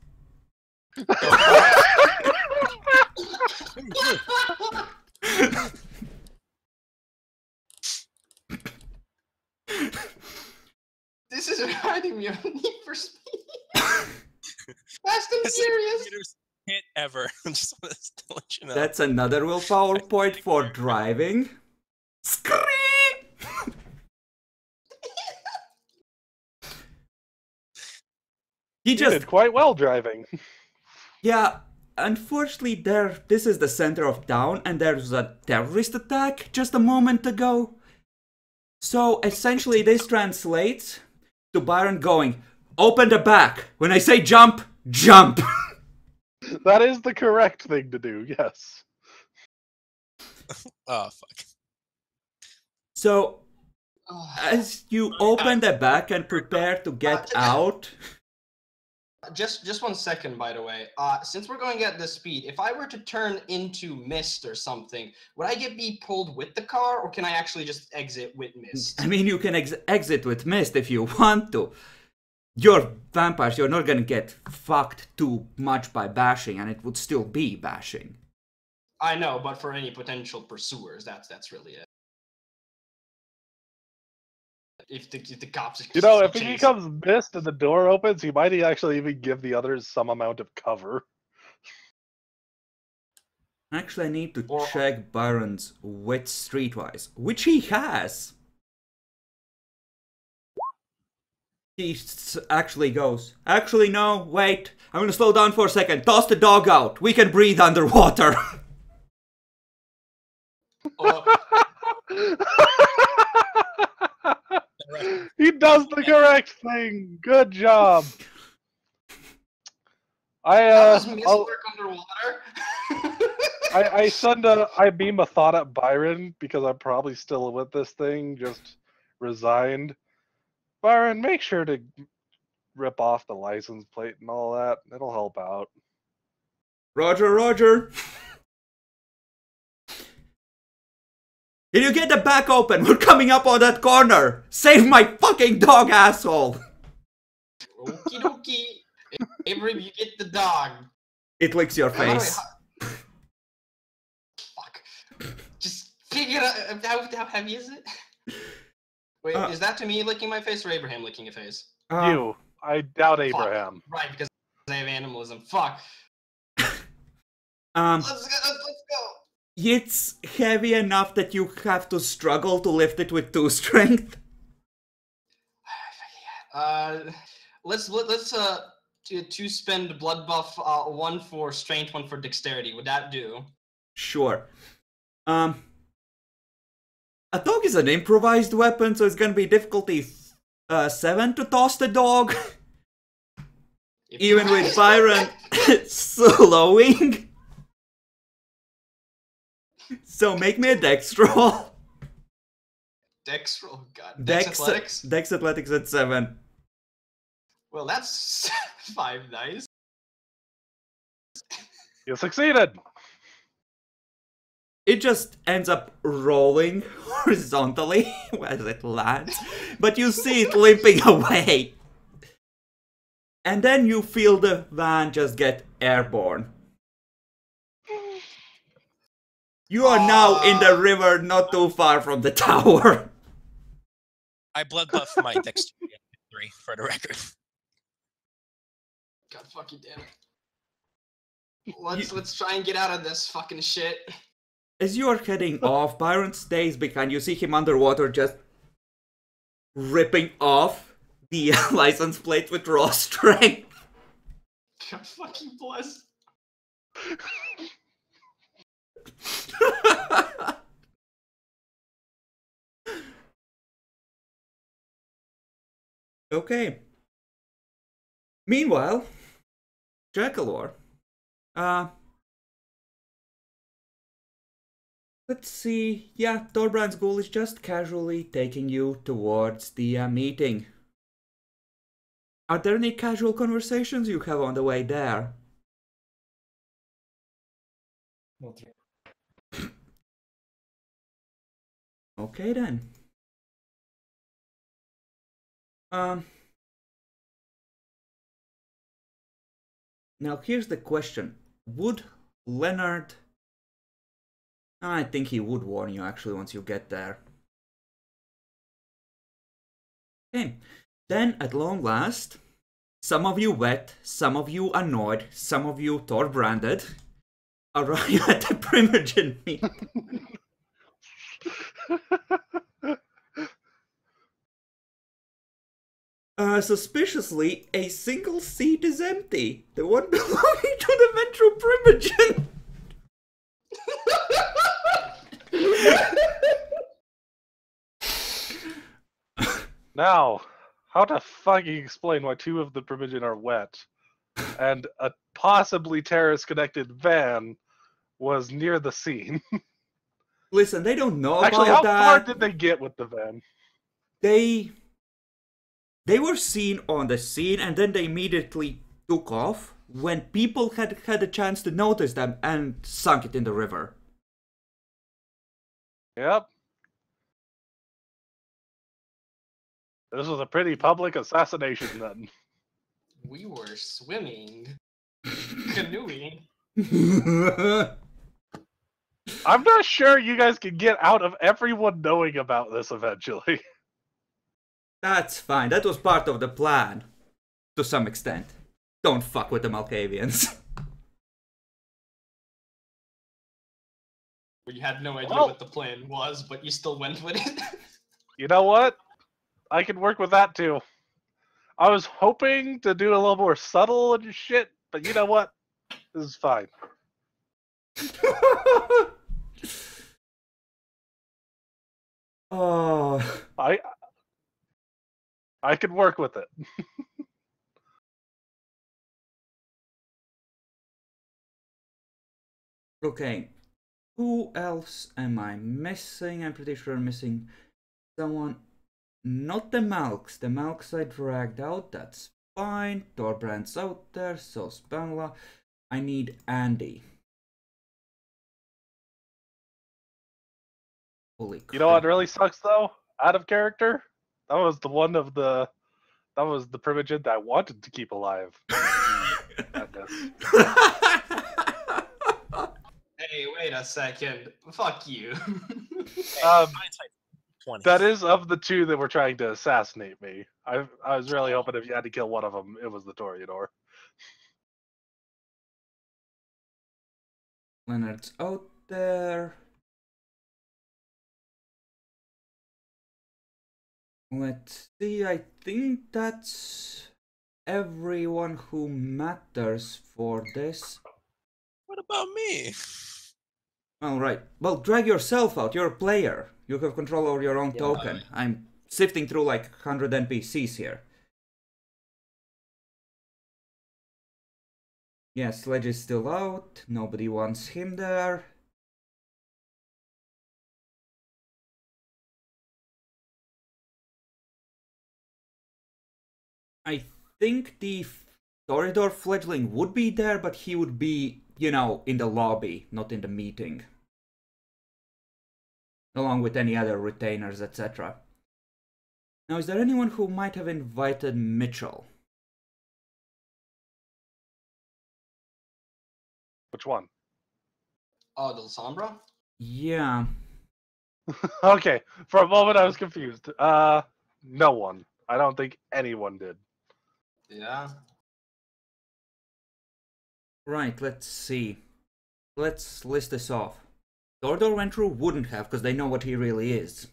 This is reminding me of Need for Speed. Fast and Furious. Hit ever. I'm just gonna let you know. That's another willpower point for driving. Scream! He You just, did quite well driving. yeah, unfortunately this is the center of town and there was a terrorist attack just a moment ago. So essentially this translates to Byron going, open the back. When I say jump, jump. That is the correct thing to do, yes. Oh fuck. So Oh. as you open the back and prepare to get out, Just 1 second, by the way. Since we're going at this speed, if I were to turn into mist or something, would I be pulled with the car, or can I actually just exit with mist? I mean, you can exit with mist if you want to. You're vampires, you're not gonna get fucked too much by bashing, and it would still be bashing. I know, but for any potential pursuers, that's really it. If the cops, You know, if he chase- becomes mist and the door opens, he might actually even give the others some amount of cover. Actually, I need to Or- check Byron's wit streetwise, which he has. He actually goes, actually no, wait, I'm gonna slow down for a second, toss the dog out, we can breathe underwater. He does the correct thing. Good job. How does mist I'll- work underwater? I beam a thought at Byron because I'm probably still with this thing, just resigned. Byron, make sure to rip off the license plate and all that. It'll help out. Roger, Roger. Did you get the back open? We're coming up on that corner. Save my fucking dog, asshole. Okie dokie. Avery, you get the dog. It licks your By the way, face. Fuck. Just figure out how heavy is it? Wait, is that to me licking my face or Abraham licking a face? You. I doubt Abraham. Right, because I have animalism. Fuck. Um, Let's go. it's heavy enough that you have to struggle to lift it with 2 strength. Let's to spend blood buff 1 for strength, 1 for dexterity. Would that do? Sure. A dog is an improvised weapon, so it's gonna be difficulty 7 to toss the dog. Even with Byron slowing. So make me a dex roll. Dex roll, god. Dex athletics. Dex athletics at 7. Well, that's 5 dice. You succeeded. It just ends up rolling horizontally as it lands, but you see it limping away. And then you feel the van just get airborne. You are now in the river not too far from the tower. I blood buff my dexterity at 3 for the record. God fucking damn it. Let's try and get out of this fucking shit. As you are heading off, Byron stays behind. You see him underwater just ripping off the license plate with raw strength. God fucking bless. Okay. Meanwhile, Jackalor. Let's see. Yeah, Thorbrand's ghoul is just casually taking you towards the meeting. Are there any casual conversations you have on the way there? Not really. Okay then. Now here's the question. Would Leonard... I think he would warn you actually once you get there. Okay. Then at long last, some of you wet, some of you annoyed, some of you Thor-branded, arrive at the Primogen meeting. Suspiciously, a single seat is empty. The one belonging to the Metro Primogen. Now, how to fucking explain why 2 of the Primogen are wet, and a possibly terrorist-connected van was near the scene? Listen, they don't know Actually, about how far that. did they get with the van? They were seen on the scene and then they immediately took off when people had a chance to notice them and sunk it in the river. Yep. This was a pretty public assassination then. We were swimming, canoeing. I'm not sure you guys can get out of everyone knowing about this eventually. That's fine. That was part of the plan. To some extent. Don't fuck with the Malkavians. You had no idea Well- what the plan was, but you still went with it. You know what? I can work with that too. I was hoping to do a little more subtle and shit, but you know what? This is fine. Oh. I can work with it. Okay. Who else am I missing? I'm pretty sure I'm missing someone. Not the Malks. The Malks I dragged out. That's fine. Thorbrand's out there. So Spanla. I need Andy. Holy crap. You know what really sucks though? Out of character? That was the Primogen that I wanted to keep alive. Hey, wait a second. Fuck you. Hindsight 20. That is of the 2 that were trying to assassinate me. I was really hoping if you had to kill one of them, it was the Toreador. Leonard's out there. Let's see, I think that's everyone who matters for this. What about me? Alright, well, drag yourself out, you're a player. You have control over your own Yeah. token. I'm sifting through like 100 NPCs here. Yeah, Sledge is still out, nobody wants him there. I think the Toreador fledgling would be there, but he would be, you know, in the lobby, not in the meeting. Along with any other retainers, etc. Now, is there anyone who might have invited Mitchell? Which one? Oh, the Sombra? Yeah. Okay, for a moment I was confused. No one. I don't think anyone did. Yeah. Right, let's see. Let's list this off. Toreador Ventru wouldn't have, because they know what he really is.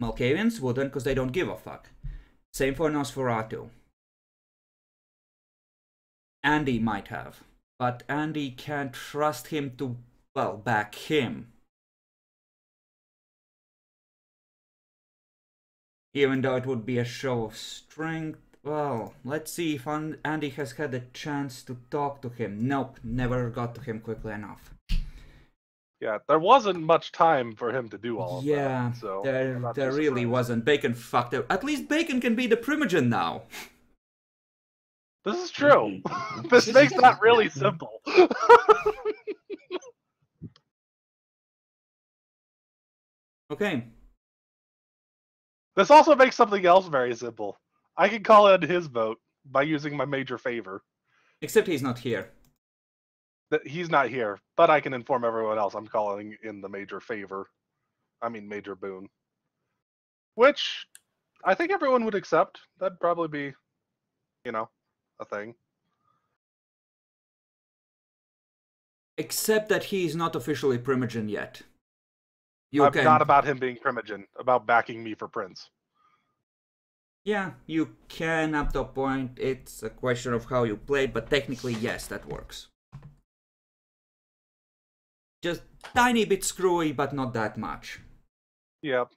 Malkavians wouldn't, because they don't give a fuck. Same for Nosferatu. Andy might have, but Andy can't trust him to, well, back him. Even though it would be a show of strength. Well, let's see if Andy has had a chance to talk to him. Nope, never got to him quickly enough. Yeah, there wasn't much time for him to do all of Yeah, that. So there really wasn't. Bacon fucked up. At least Bacon can be the Primogen now. This is true. This makes that really simple. Okay. This also makes something else very simple. I can call in his vote by using my major favor. Except he's not here. He's not here, but I can inform everyone else I'm calling in the major favor. I mean major boon. Which I think everyone would accept. That'd probably be, you know, a thing. Except that he's not officially Primogen yet. Not about him being Primogen, about backing me for Prince. Yeah, you can up to a point. It's a question of how you play, but technically, yes, that works. Just tiny bit screwy, but not that much. Yep.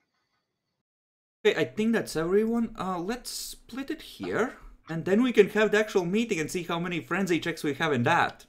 Okay, I think that's everyone. Let's split it here, and then we can have the actual meeting and see how many frenzy checks we have in that.